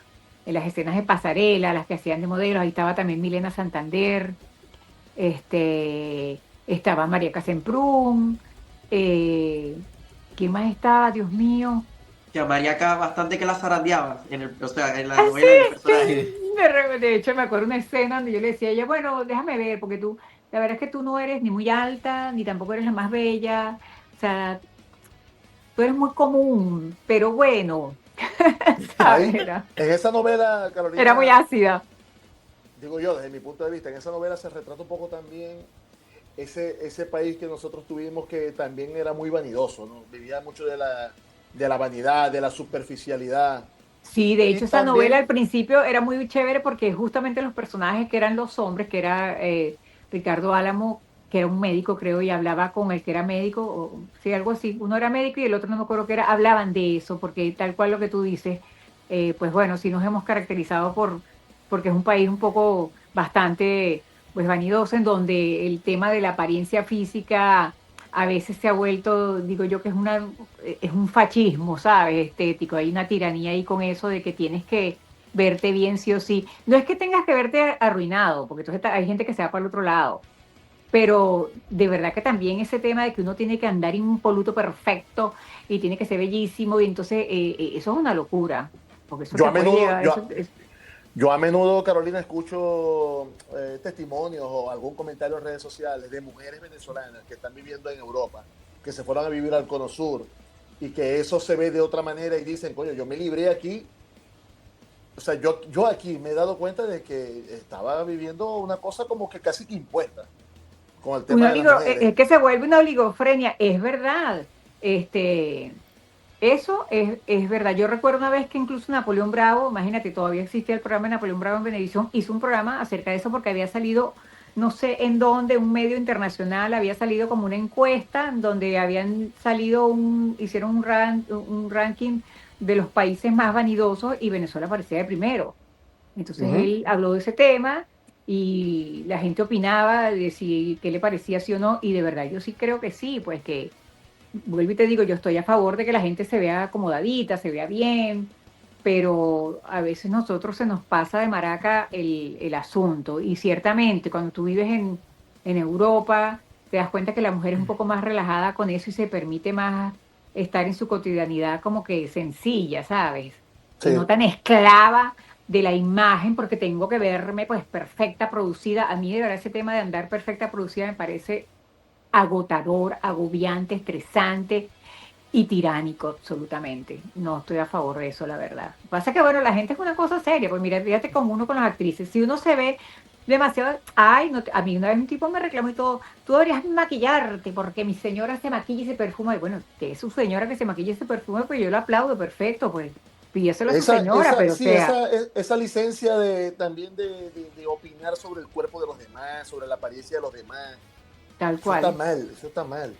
En las escenas de pasarela, las que hacían de modelos, ahí estaba también Milena Santander, estaba María Casemprún, ¿quién más estaba? Dios mío. Que a Mariaca bastante que la zarandeaba, o sea, en la Ah, sí, novela, en el sí. personaje. De hecho, me acuerdo una escena donde yo le decía a ella, bueno, déjame ver, porque la verdad es que tú no eres ni muy alta, ni tampoco eres la más bella, o sea, tú eres muy común, pero bueno, ¿sabes? Ahí, en esa novela, Era muy Carolina, ácida. digo yo, desde mi punto de vista, en esa novela se retrata un poco también ese país que nosotros tuvimos que también era muy vanidoso, ¿no? Vivía mucho de la vanidad, de la superficialidad. Sí, de Y hecho esa novela también, al principio era muy chévere porque justamente los personajes que eran los hombres, que era Ricardo Álamo, que era un médico creo, y hablaba con el que era médico, o sí, algo así, uno era médico y el otro no me acuerdo qué era, hablaban de eso, porque tal cual lo que tú dices, pues bueno, sí nos hemos caracterizado porque es un país un poco bastante pues vanidoso, en donde el tema de la apariencia física a veces se ha vuelto, digo yo, que es un fascismo, ¿sabes? Estético, hay una tiranía ahí con eso de que tienes que verte bien sí o sí. No es que tengas que verte arruinado, porque entonces hay gente que se va para el otro lado, pero de verdad que también ese tema de que uno tiene que andar impoluto perfecto y tiene que ser bellísimo, y entonces eso es una locura, porque eso yo te a puede menudo, llegar, yo, yo a menudo, Carolina, escucho testimonios o algún comentario en redes sociales de mujeres venezolanas que están viviendo en Europa, que se fueron a vivir al Cono Sur y que eso se ve de otra manera y dicen, coño, yo me libré aquí. O sea, yo aquí me he dado cuenta de que estaba viviendo una cosa como que casi que impuesta con el tema de las mujeres. es que se vuelve una oligofrenia, es verdad. Este, Eso es verdad. Yo recuerdo una vez que incluso Napoleón Bravo, imagínate, todavía existía el programa de Napoleón Bravo en Venevisión, hizo un programa acerca de eso porque había salido, no sé en dónde, un medio internacional, había salido como una encuesta donde habían salido hicieron un ranking de los países más vanidosos y Venezuela aparecía de primero. Entonces Ujú. él habló de ese tema y la gente opinaba de si qué le parecía sí o no, y de verdad yo sí creo que sí, pues que vuelvo y te digo, yo estoy a favor de que la gente se vea acomodadita, se vea bien, pero a veces nosotros se nos pasa de maraca el asunto. Y ciertamente, cuando tú vives en Europa, te das cuenta que la mujer es un poco más relajada con eso y se permite más estar en su cotidianidad como que sencilla, ¿sabes? Y no Sí, tan esclava de la imagen porque tengo que verme pues perfecta, producida. A mí de verdad ese tema de andar perfecta, producida me parece agotador, agobiante, estresante y tiránico absolutamente. No estoy a favor de eso, la verdad. Pasa que, bueno, la gente es una cosa seria, pues mira, fíjate como uno con las actrices, si uno se ve demasiado, ay, no, a mí una vez un tipo me reclamó y todo, tú deberías maquillarte porque mi señora se maquilla y se perfuma, y bueno, que es su señora que se maquilla y se perfume, pues yo lo aplaudo, perfecto, pues pídeselo a su señora, pero o sí, sea, esa licencia también de opinar sobre el cuerpo de los demás, sobre la apariencia de los demás, tal eso está cual. mal, eso está mal.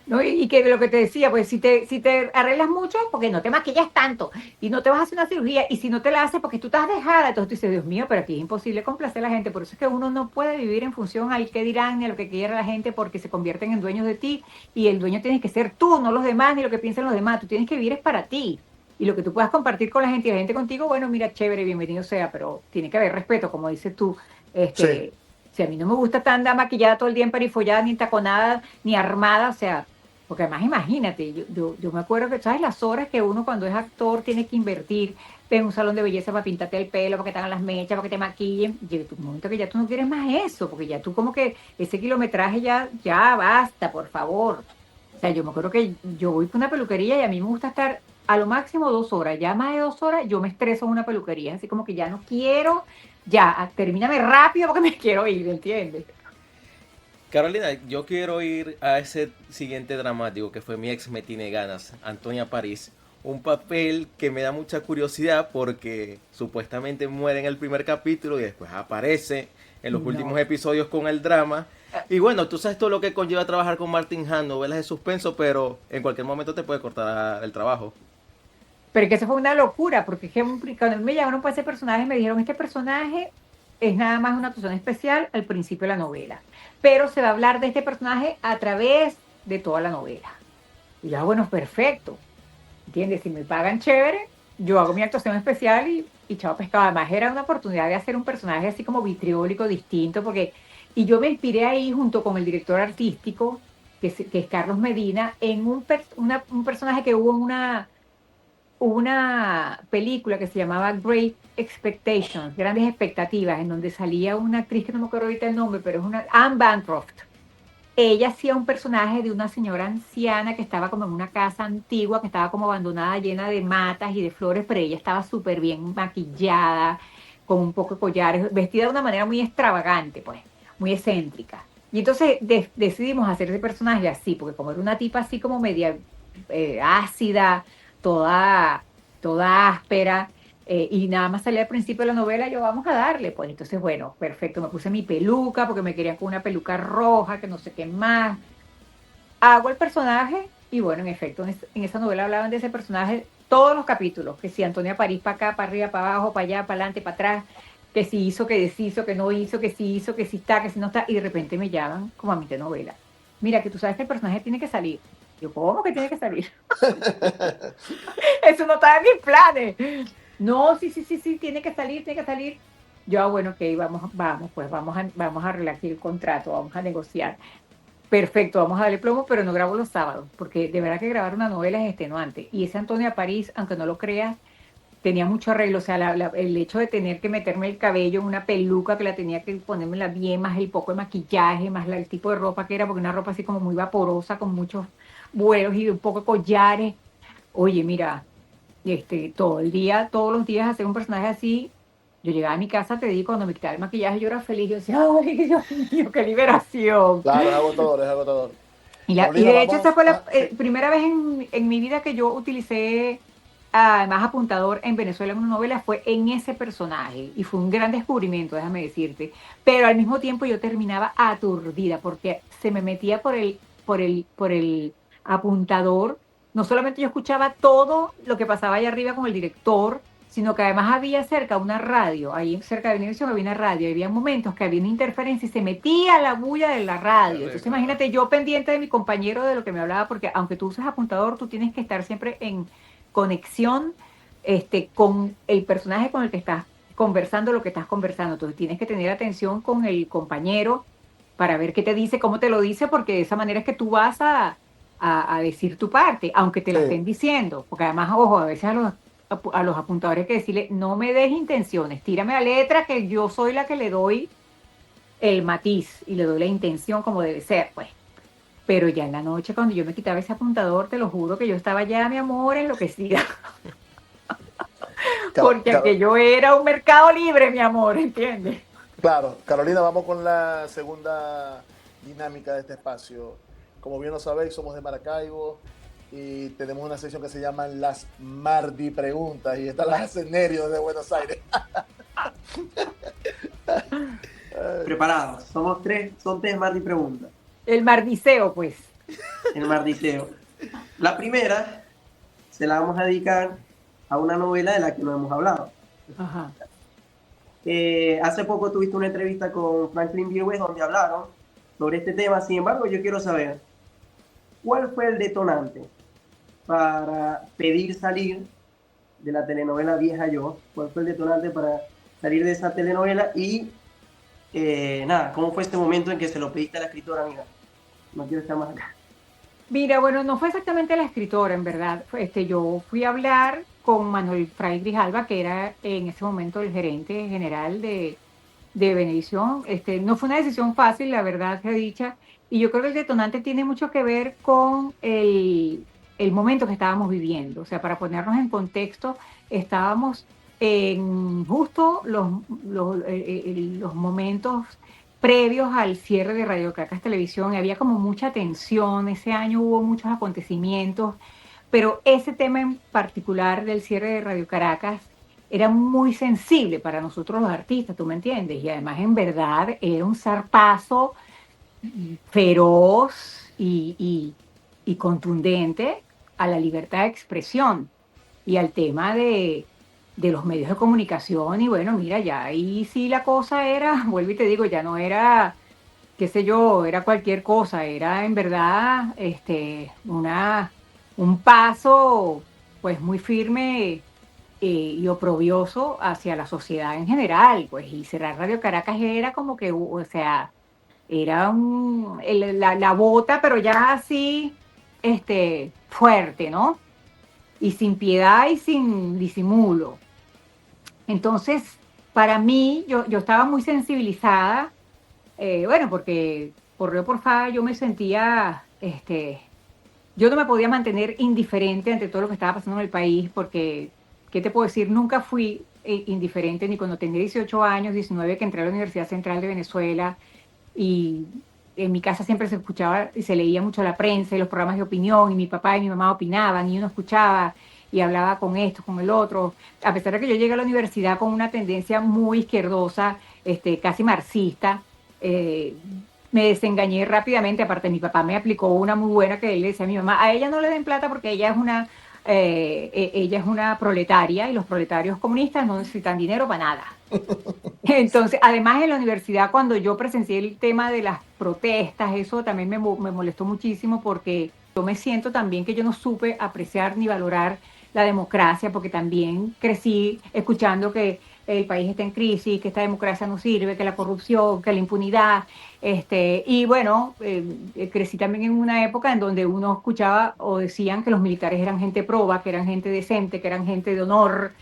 ¿No? Y que lo que te decía, pues si te arreglas mucho, porque no te maquillas tanto, y no te vas a hacer una cirugía, y si no te la haces porque tú estás dejada, entonces tú dices, Dios mío, pero aquí es imposible complacer a la gente. Por eso es que uno no puede vivir en función al que dirán, ni a lo que quiera la gente, porque se convierten en dueños de ti, y el dueño tienes que ser tú, no los demás, ni lo que piensen los demás. Tú tienes que vivir es para ti. Y lo que tú puedas compartir con la gente y la gente contigo, bueno, mira, chévere, bienvenido sea, pero tiene que haber respeto, como dices tú. Sí, Si a mí no me gusta estar andar maquillada todo el día, emperifollada, ni taconada, ni armada, o sea, porque además imagínate, yo me acuerdo que, ¿sabes? Las horas que uno cuando es actor tiene que invertir en un salón de belleza para pintarte el pelo, para que te hagan las mechas, para que te maquillen. Llega un momento que ya tú no quieres más eso, porque ya tú como que ese kilometraje ya basta, por favor. O sea, yo me acuerdo que yo voy por una peluquería y a mí me gusta estar a lo máximo 2 horas. Ya más de 2 horas yo me estreso en una peluquería. Así como que ya no quiero, ya, termíname rápido porque me quiero ir, ¿entiendes? Carolina, yo quiero ir a ese siguiente dramático que fue Mi ex me tiene ganas, Antonia París. Un papel que me da mucha curiosidad porque supuestamente muere en el primer capítulo y después aparece en los últimos No. episodios con el drama. Y bueno, tú sabes todo lo que conlleva trabajar con Martin Hahn, novelas de suspenso, pero en cualquier momento te puede cortar el trabajo. Pero que eso fue una locura, porque es que cuando me llamaron para ese personaje, me dijeron, este personaje es nada más una actuación especial al principio de la novela, pero se va a hablar de este personaje a través de toda la novela. Y ya, bueno, perfecto, ¿entiendes? Si me pagan chévere, yo hago mi actuación especial y chao pescado. Además era una oportunidad de hacer un personaje así como vitriólico, distinto, porque, y yo me inspiré ahí junto con el director artístico, que es Carlos Medina, en un personaje que hubo en una película que se llamaba Great Expectations, Grandes Expectativas, en donde salía una actriz que no me acuerdo ahorita el nombre, pero es una Anne Bancroft. Ella hacía un personaje de una señora anciana que estaba como en una casa antigua, que estaba como abandonada, llena de matas y de flores, pero ella estaba súper bien maquillada, con un poco de collares, vestida de una manera muy extravagante, pues, muy excéntrica. Y entonces decidimos hacer ese personaje así, porque como era una tipa así como media ácida, toda, toda áspera, y nada más salía al principio de la novela, yo vamos a darle, pues entonces, bueno, perfecto, me puse mi peluca porque me querían con una peluca roja, que no sé qué más. Hago el personaje y bueno, en efecto, en esa novela hablaban de ese personaje todos los capítulos, que si Antonia París para acá, para arriba, para abajo, para allá, para adelante, para atrás, que si hizo, que deshizo, que no hizo, que si hizo, que si está, que si no está, y de repente me llaman como a mitad de novela. Mira, que tú sabes que el personaje tiene que salir. Yo, ¿cómo que tiene que salir? Eso no estaba en mis planes. No, sí, sí, sí, sí, tiene que salir, tiene que salir. Yo, bueno, ok, vamos, pues vamos a arreglar aquí el contrato, vamos a negociar. Perfecto, vamos a darle plomo, pero no grabo los sábados, porque de verdad que grabar una novela es extenuante. Y esa Antonia París, aunque no lo creas, tenía mucho arreglo. O sea, el hecho de tener que meterme el cabello en una peluca, que la tenía que ponérmela bien, más el poco de maquillaje, más el tipo de ropa que era, porque una ropa así como muy vaporosa, con muchos vuelos y un poco de collares. Oye, mira, todo el día, todos los días hacer un personaje así. Yo llegaba a mi casa, te digo, cuando me quitaba el maquillaje, yo era feliz. Yo decía, ay, Dios mío, qué liberación. claro, es agotador, es agotador. Y Carolina, de hecho, esa vamos fue la sí, primera vez en mi vida que yo utilicé, además, apuntador en Venezuela en una novela, fue en ese personaje. Y fue un gran descubrimiento, déjame decirte. Pero al mismo tiempo yo terminaba aturdida porque se me metía por el apuntador. No solamente yo escuchaba todo lo que pasaba allá arriba con el director, sino que además había cerca una radio, ahí cerca de Venevisión había una radio, y había momentos que había una interferencia y se metía la bulla de la radio. Entonces Terrible, ¿verdad? imagínate yo pendiente de mi compañero de lo que me hablaba, porque aunque tú uses apuntador, tú tienes que estar siempre en conexión con el personaje con el que estás conversando, lo que estás conversando. Entonces tienes que tener atención con el compañero para ver qué te dice, cómo te lo dice, porque de esa manera es que tú vas a decir tu parte, aunque te la sí, estén diciendo, porque además, ojo, a veces a los apuntadores hay que decirle, no me des intenciones, tírame la letra que yo soy la que le doy el matiz y le doy la intención como debe ser, pues. Pero ya en la noche, cuando yo me quitaba ese apuntador, te lo juro que yo estaba ya, mi amor, enloquecida, Caro- porque Caro- aquello era un mercado libre, mi amor, ¿entiendes? claro, Carolina, vamos con la segunda dinámica de este espacio. Como bien lo sabéis, somos de Maracaibo y tenemos una sección que se llama Las Mardi Preguntas y esta la hace Nerio de Buenos Aires. Preparados. Son tres Mardi preguntas. El mardiseo, pues. El marditeo. La primera se la vamos a dedicar a una novela de la que no hemos hablado. Ajá. Hace poco tuviste una entrevista con Franklin Viewes donde hablaron sobre este tema. Sin embargo, yo quiero saber cuál fue el detonante para pedir salir de la telenovela Vieja Yo. ¿Cuál fue el detonante para salir de esa telenovela? Y nada, ¿cómo fue este momento en que se lo pediste a la escritora? Mira, no quiero estar más acá. Mira, bueno, no fue exactamente la escritora, en verdad. Yo fui a hablar con Manuel Fray Grijalva, que era en ese momento el gerente general de Venevisión. No fue una decisión fácil, la verdad sea dicha, y yo creo que el detonante tiene mucho que ver con el momento que estábamos viviendo. O sea, para ponernos en contexto, estábamos en justo los momentos previos al cierre de Radio Caracas Televisión, y había como mucha tensión. Ese año hubo muchos acontecimientos, pero ese tema en particular del cierre de Radio Caracas era muy sensible para nosotros los artistas, ¿tú me entiendes? Y además, en verdad, era un zarpazo feroz y contundente a la libertad de expresión y al tema de los medios de comunicación. Y bueno, mira, ya ahí sí la cosa era, vuelvo y te digo, ya no era, qué sé yo, era cualquier cosa, era en verdad un paso pues muy firme y oprobioso hacia la sociedad en general, pues. Y cerrar Radio Caracas era como que, o sea, era la bota, pero ya así, fuerte, ¿no? Y sin piedad y sin disimulo. Entonces, para mí, yo estaba muy sensibilizada, bueno, porque por Río por Fa yo me sentía, yo no me podía mantener indiferente ante todo lo que estaba pasando en el país, porque, ¿qué te puedo decir? Nunca fui indiferente, ni cuando tenía 18 años, 19, que entré a la Universidad Central de Venezuela, y en mi casa siempre se escuchaba y se leía mucho la prensa y los programas de opinión, y mi papá y mi mamá opinaban, y uno escuchaba y hablaba con esto, con el otro, a pesar de que yo llegué a la universidad con una tendencia muy izquierdosa, casi marxista. Me desengañé rápidamente. Aparte, mi papá me aplicó una muy buena, que él le decía a mi mamá: a ella no le den plata porque ella es una proletaria, y los proletarios comunistas no necesitan dinero para nada. Entonces, además, en la universidad, cuando yo presencié el tema de las protestas, eso también me molestó muchísimo, porque yo me siento también que yo no supe apreciar ni valorar la democracia, porque también crecí escuchando que el país está en crisis, que esta democracia no sirve, que la corrupción, que la impunidad. Y bueno, crecí también en una época en donde uno escuchaba o decían que los militares eran gente proba, que eran gente decente, que eran gente de honor.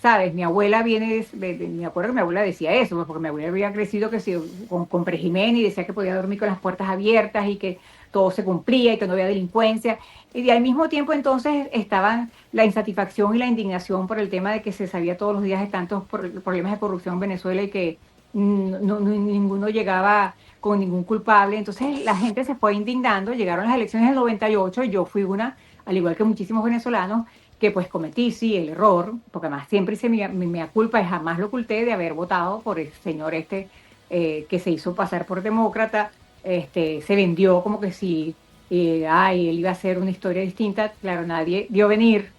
¿Sabes? Mi abuela me acuerdo que mi abuela decía eso, pues, porque mi abuela había crecido que sí, con Prejimen, y decía que podía dormir con las puertas abiertas y que todo se cumplía y que no había delincuencia. Y al mismo tiempo, entonces, estaban la insatisfacción y la indignación por el tema de que se sabía todos los días de tantos problemas de corrupción en Venezuela, y que ninguno llegaba con ningún culpable. Entonces la gente se fue indignando. Llegaron las elecciones del 98 y yo fui una, al igual que muchísimos venezolanos, que pues cometí, sí, el error, porque además siempre hice mi culpa, y jamás lo oculté, de haber votado por el señor que se hizo pasar por demócrata. Se vendió como que si él iba a hacer una historia distinta. Claro, nadie vio venir.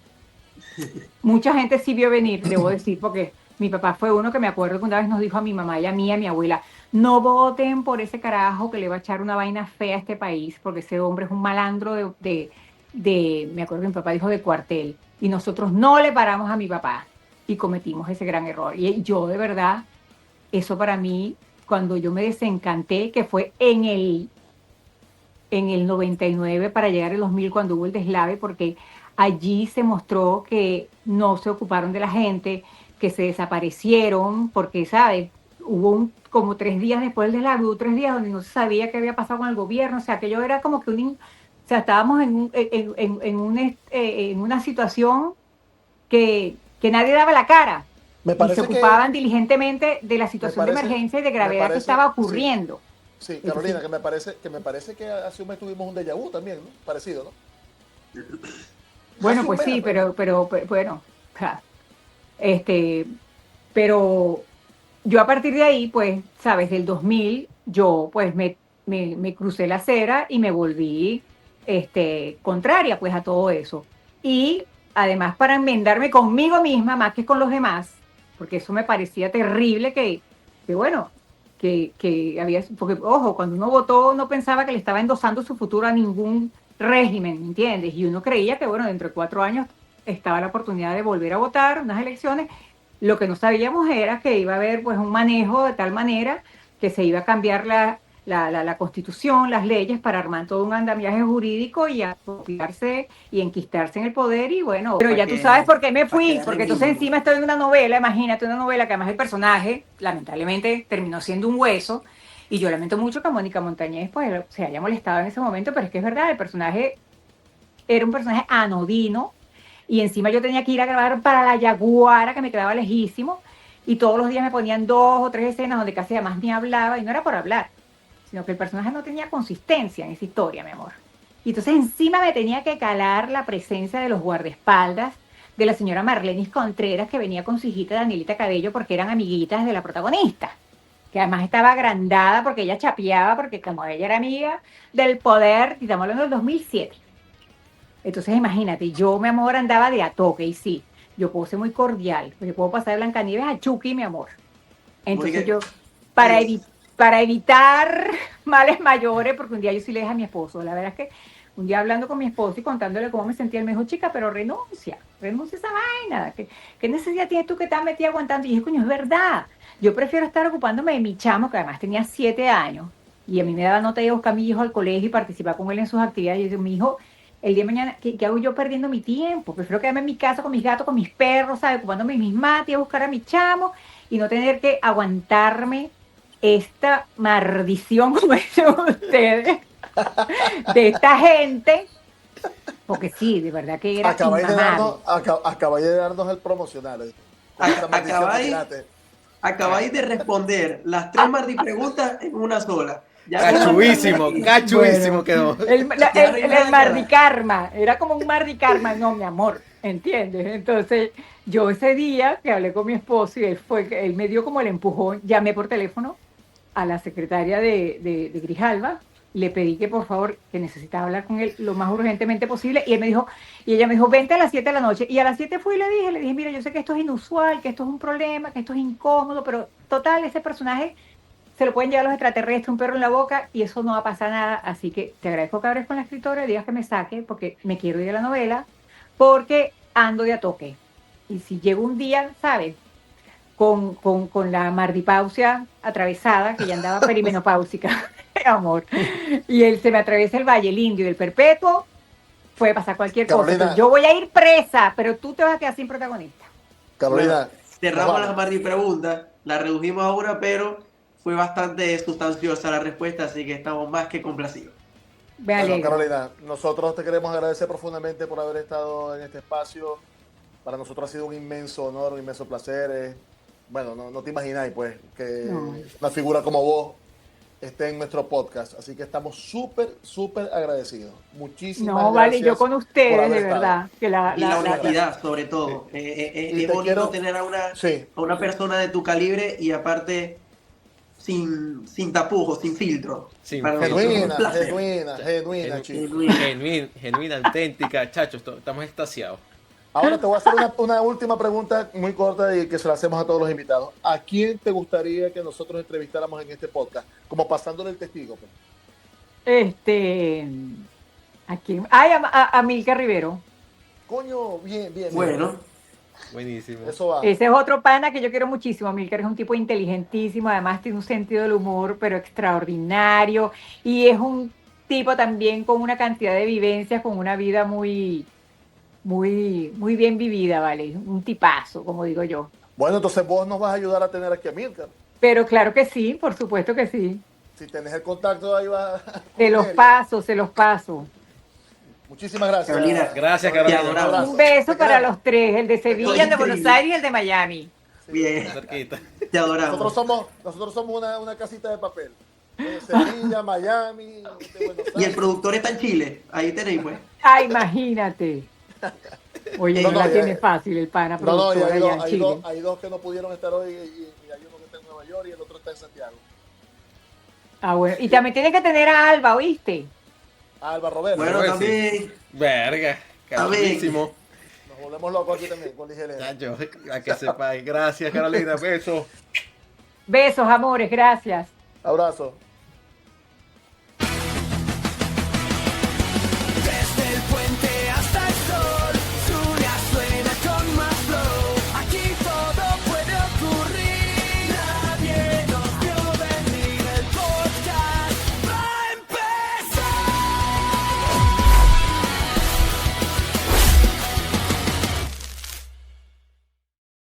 Mucha gente sí vio venir, debo decir, porque mi papá fue uno que me acuerdo que una vez nos dijo a mi mamá y a mí, a mi abuela: no voten por ese carajo que le va a echar una vaina fea a este país, porque ese hombre es un malandro me acuerdo que mi papá dijo, de cuartel. Y nosotros no le paramos a mi papá y cometimos ese gran error. Y yo, de verdad, eso para mí, cuando yo me desencanté, que fue en el 99 para llegar al 2000, cuando hubo el deslave, porque allí se mostró que no se ocuparon de la gente, que se desaparecieron, porque, ¿sabes? Hubo como 3 días después del deslave, hubo 3 días donde no se sabía qué había pasado con el gobierno. O sea, aquello era como que o sea, estábamos en una situación que nadie daba la cara, Me y se parece ocupaban diligentemente de la situación de parece- emergencia y de me gravedad que parece- estaba sí. ocurriendo. Sí, Entonces, Carolina, que me parece que hace un mes tuvimos un déjà vu también, ¿no? Parecido, ¿no? Bueno, pues sí, bueno, claro. Este, pero yo a partir de ahí, pues, sabes, del 2000, yo pues me crucé la acera y me volví contraria pues a todo eso. Y además para enmendarme conmigo misma más que con los demás, porque eso me parecía terrible que bueno, que había, porque ojo, cuando uno votó no pensaba que le estaba endosando su futuro a ningún régimen, ¿me entiendes? Y uno creía que bueno, dentro de 4 años estaba la oportunidad de volver a votar unas elecciones. Lo que no sabíamos era que iba a haber pues un manejo de tal manera que se iba a cambiar la constitución, las leyes para armar todo un andamiaje jurídico y apropiarse y enquistarse en el poder y bueno, pero ya tú sabes por qué me fui, porque entonces encima estoy en una novela, imagínate una novela que además el personaje lamentablemente terminó siendo un hueso y yo lamento mucho que Mónica Montañez pues se haya molestado en ese momento, pero es que es verdad, el personaje era un personaje anodino y encima yo tenía que ir a grabar para La Yaguara, que me quedaba lejísimo, y todos los días me ponían 2 o 3 escenas donde casi además ni hablaba, y no era por hablar, sino que el personaje no tenía consistencia en esa historia, mi amor. Y entonces encima me tenía que calar la presencia de los guardaespaldas de la señora Marlenis Contreras, que venía con su hijita Danielita Cabello, porque eran amiguitas de la protagonista, que además estaba agrandada porque ella chapeaba, porque como ella era amiga del poder, y estamos hablando del 2007. Entonces imagínate, yo, mi amor, andaba de a toque y sí, yo puedo ser muy cordial, yo puedo pasar de Blancanieves a Chucky, mi amor. Entonces yo, para, para evitar males mayores, porque un día yo sí le dije a mi esposo, la verdad es que un día hablando con mi esposo y contándole cómo me sentía, él me dijo, chica, pero renuncia a esa vaina, ¿qué necesidad tienes tú que estás metida aguantando? Y dije, coño, es verdad, yo prefiero estar ocupándome de mi chamo, que además tenía 7 años, y a mí me daba nota de buscar a mi hijo al colegio y participar con él en sus actividades, y yo digo, mi hijo, el día de mañana, ¿qué hago yo perdiendo mi tiempo? Prefiero quedarme en mi casa con mis gatos, con mis perros, ¿sabes? Ocupándome de mis mates, a buscar a mi chamo y no tener que aguantarme esta maldición, como dicen ustedes, de esta gente. Porque sí, de verdad que era inmamable. Acabáis de darnos el promocional. Acabáis de responder las 3 Mardi preguntas en una sola. Cachuísimo quedó. El mardikarma, era como un mardikarma, no, mi amor, ¿entiendes? Entonces, yo ese día que hablé con mi esposo y él me dio como el empujón, llamé por teléfono a la secretaria de Grijalva, le pedí que por favor, que necesitaba hablar con él lo más urgentemente posible, y ella me dijo, vente a las 7 de la noche, y a las 7 fui y le dije, mira, yo sé que esto es inusual, que esto es un problema, que esto es incómodo, pero total, ese personaje se lo pueden llevar los extraterrestres, un perro en la boca, y eso no va a pasar nada. Así que te agradezco que hables con la escritora y digas que me saque, porque me quiero ir a la novela, porque ando de a toque. Y si llego un día, ¿sabes? Con la mardipausia atravesada, que ya andaba perimenopáusica, amor, y él se me atraviesa el Valle, el Indio y el Perpetuo, puede pasar cualquier cosa. Entonces, yo voy a ir presa, pero tú te vas a quedar sin protagonista. Carolina. Cerramos las Mardi preguntas, la redujimos a una, pero fue bastante sustanciosa la respuesta, así que estamos más que complacidos. Bueno, Carolina, nosotros te queremos agradecer profundamente por haber estado en este espacio. Para nosotros ha sido un inmenso honor, un inmenso placer. Bueno, no te imagináis, pues, que una figura como vos esté en nuestro podcast. Así que estamos súper agradecidos. Muchísimas gracias. No, vale, yo con ustedes, de verdad. Y la honestidad, sobre todo. Es bonito tener a una persona de tu calibre y aparte sin tapujos, sin filtro. Genuina, auténtica, chachos, estamos extasiados. Ahora te voy a hacer una última pregunta muy corta y que se la hacemos a todos los invitados. ¿A quién te gustaría que nosotros entrevistáramos en este podcast? Como pasándole el testigo. Pues. ¿A quién? Ay, a Milka Rivero. Coño, bien. Bueno. Buenísimo. Eso va. Ese es otro pana que yo quiero muchísimo. Milka es un tipo inteligentísimo, además tiene un sentido del humor, pero extraordinario. Y es un tipo también con una cantidad de vivencias, con una vida muy bien vivida, ¿vale? Un tipazo, como digo yo. Bueno, entonces vos nos vas a ayudar a tener aquí a Milka. Pero claro que sí, por supuesto que sí. Si tenés el contacto, ahí va. Se los paso. Muchísimas gracias. Carolina, gracias, Carolina. Un beso para los 3, el de Sevilla, el de Buenos Aires y el de Miami. Bien. Cerquita. Te adoramos. Nosotros somos una casita de papel. Sevilla, Miami, y el productor está en Chile. Ahí tenéis, pues. Ah, imagínate. Oye, No, no, la ya- tiene fácil el pana No, no, y productor hay allá dos, en hay, Chile. dos, hay dos que no pudieron estar hoy y hay uno que está en Nueva York y el otro está en Santiago. Ah, bueno. Y también tiene que tener a Alba, ¿oíste? Alba Roberto. Bueno, Robert, también, Verga, también. cachulísimo. Nos volvemos locos aquí también con Ligia Elena. Chacho, a que sepáis. Gracias, Carolina. Besos. Besos, amores, gracias. Abrazo.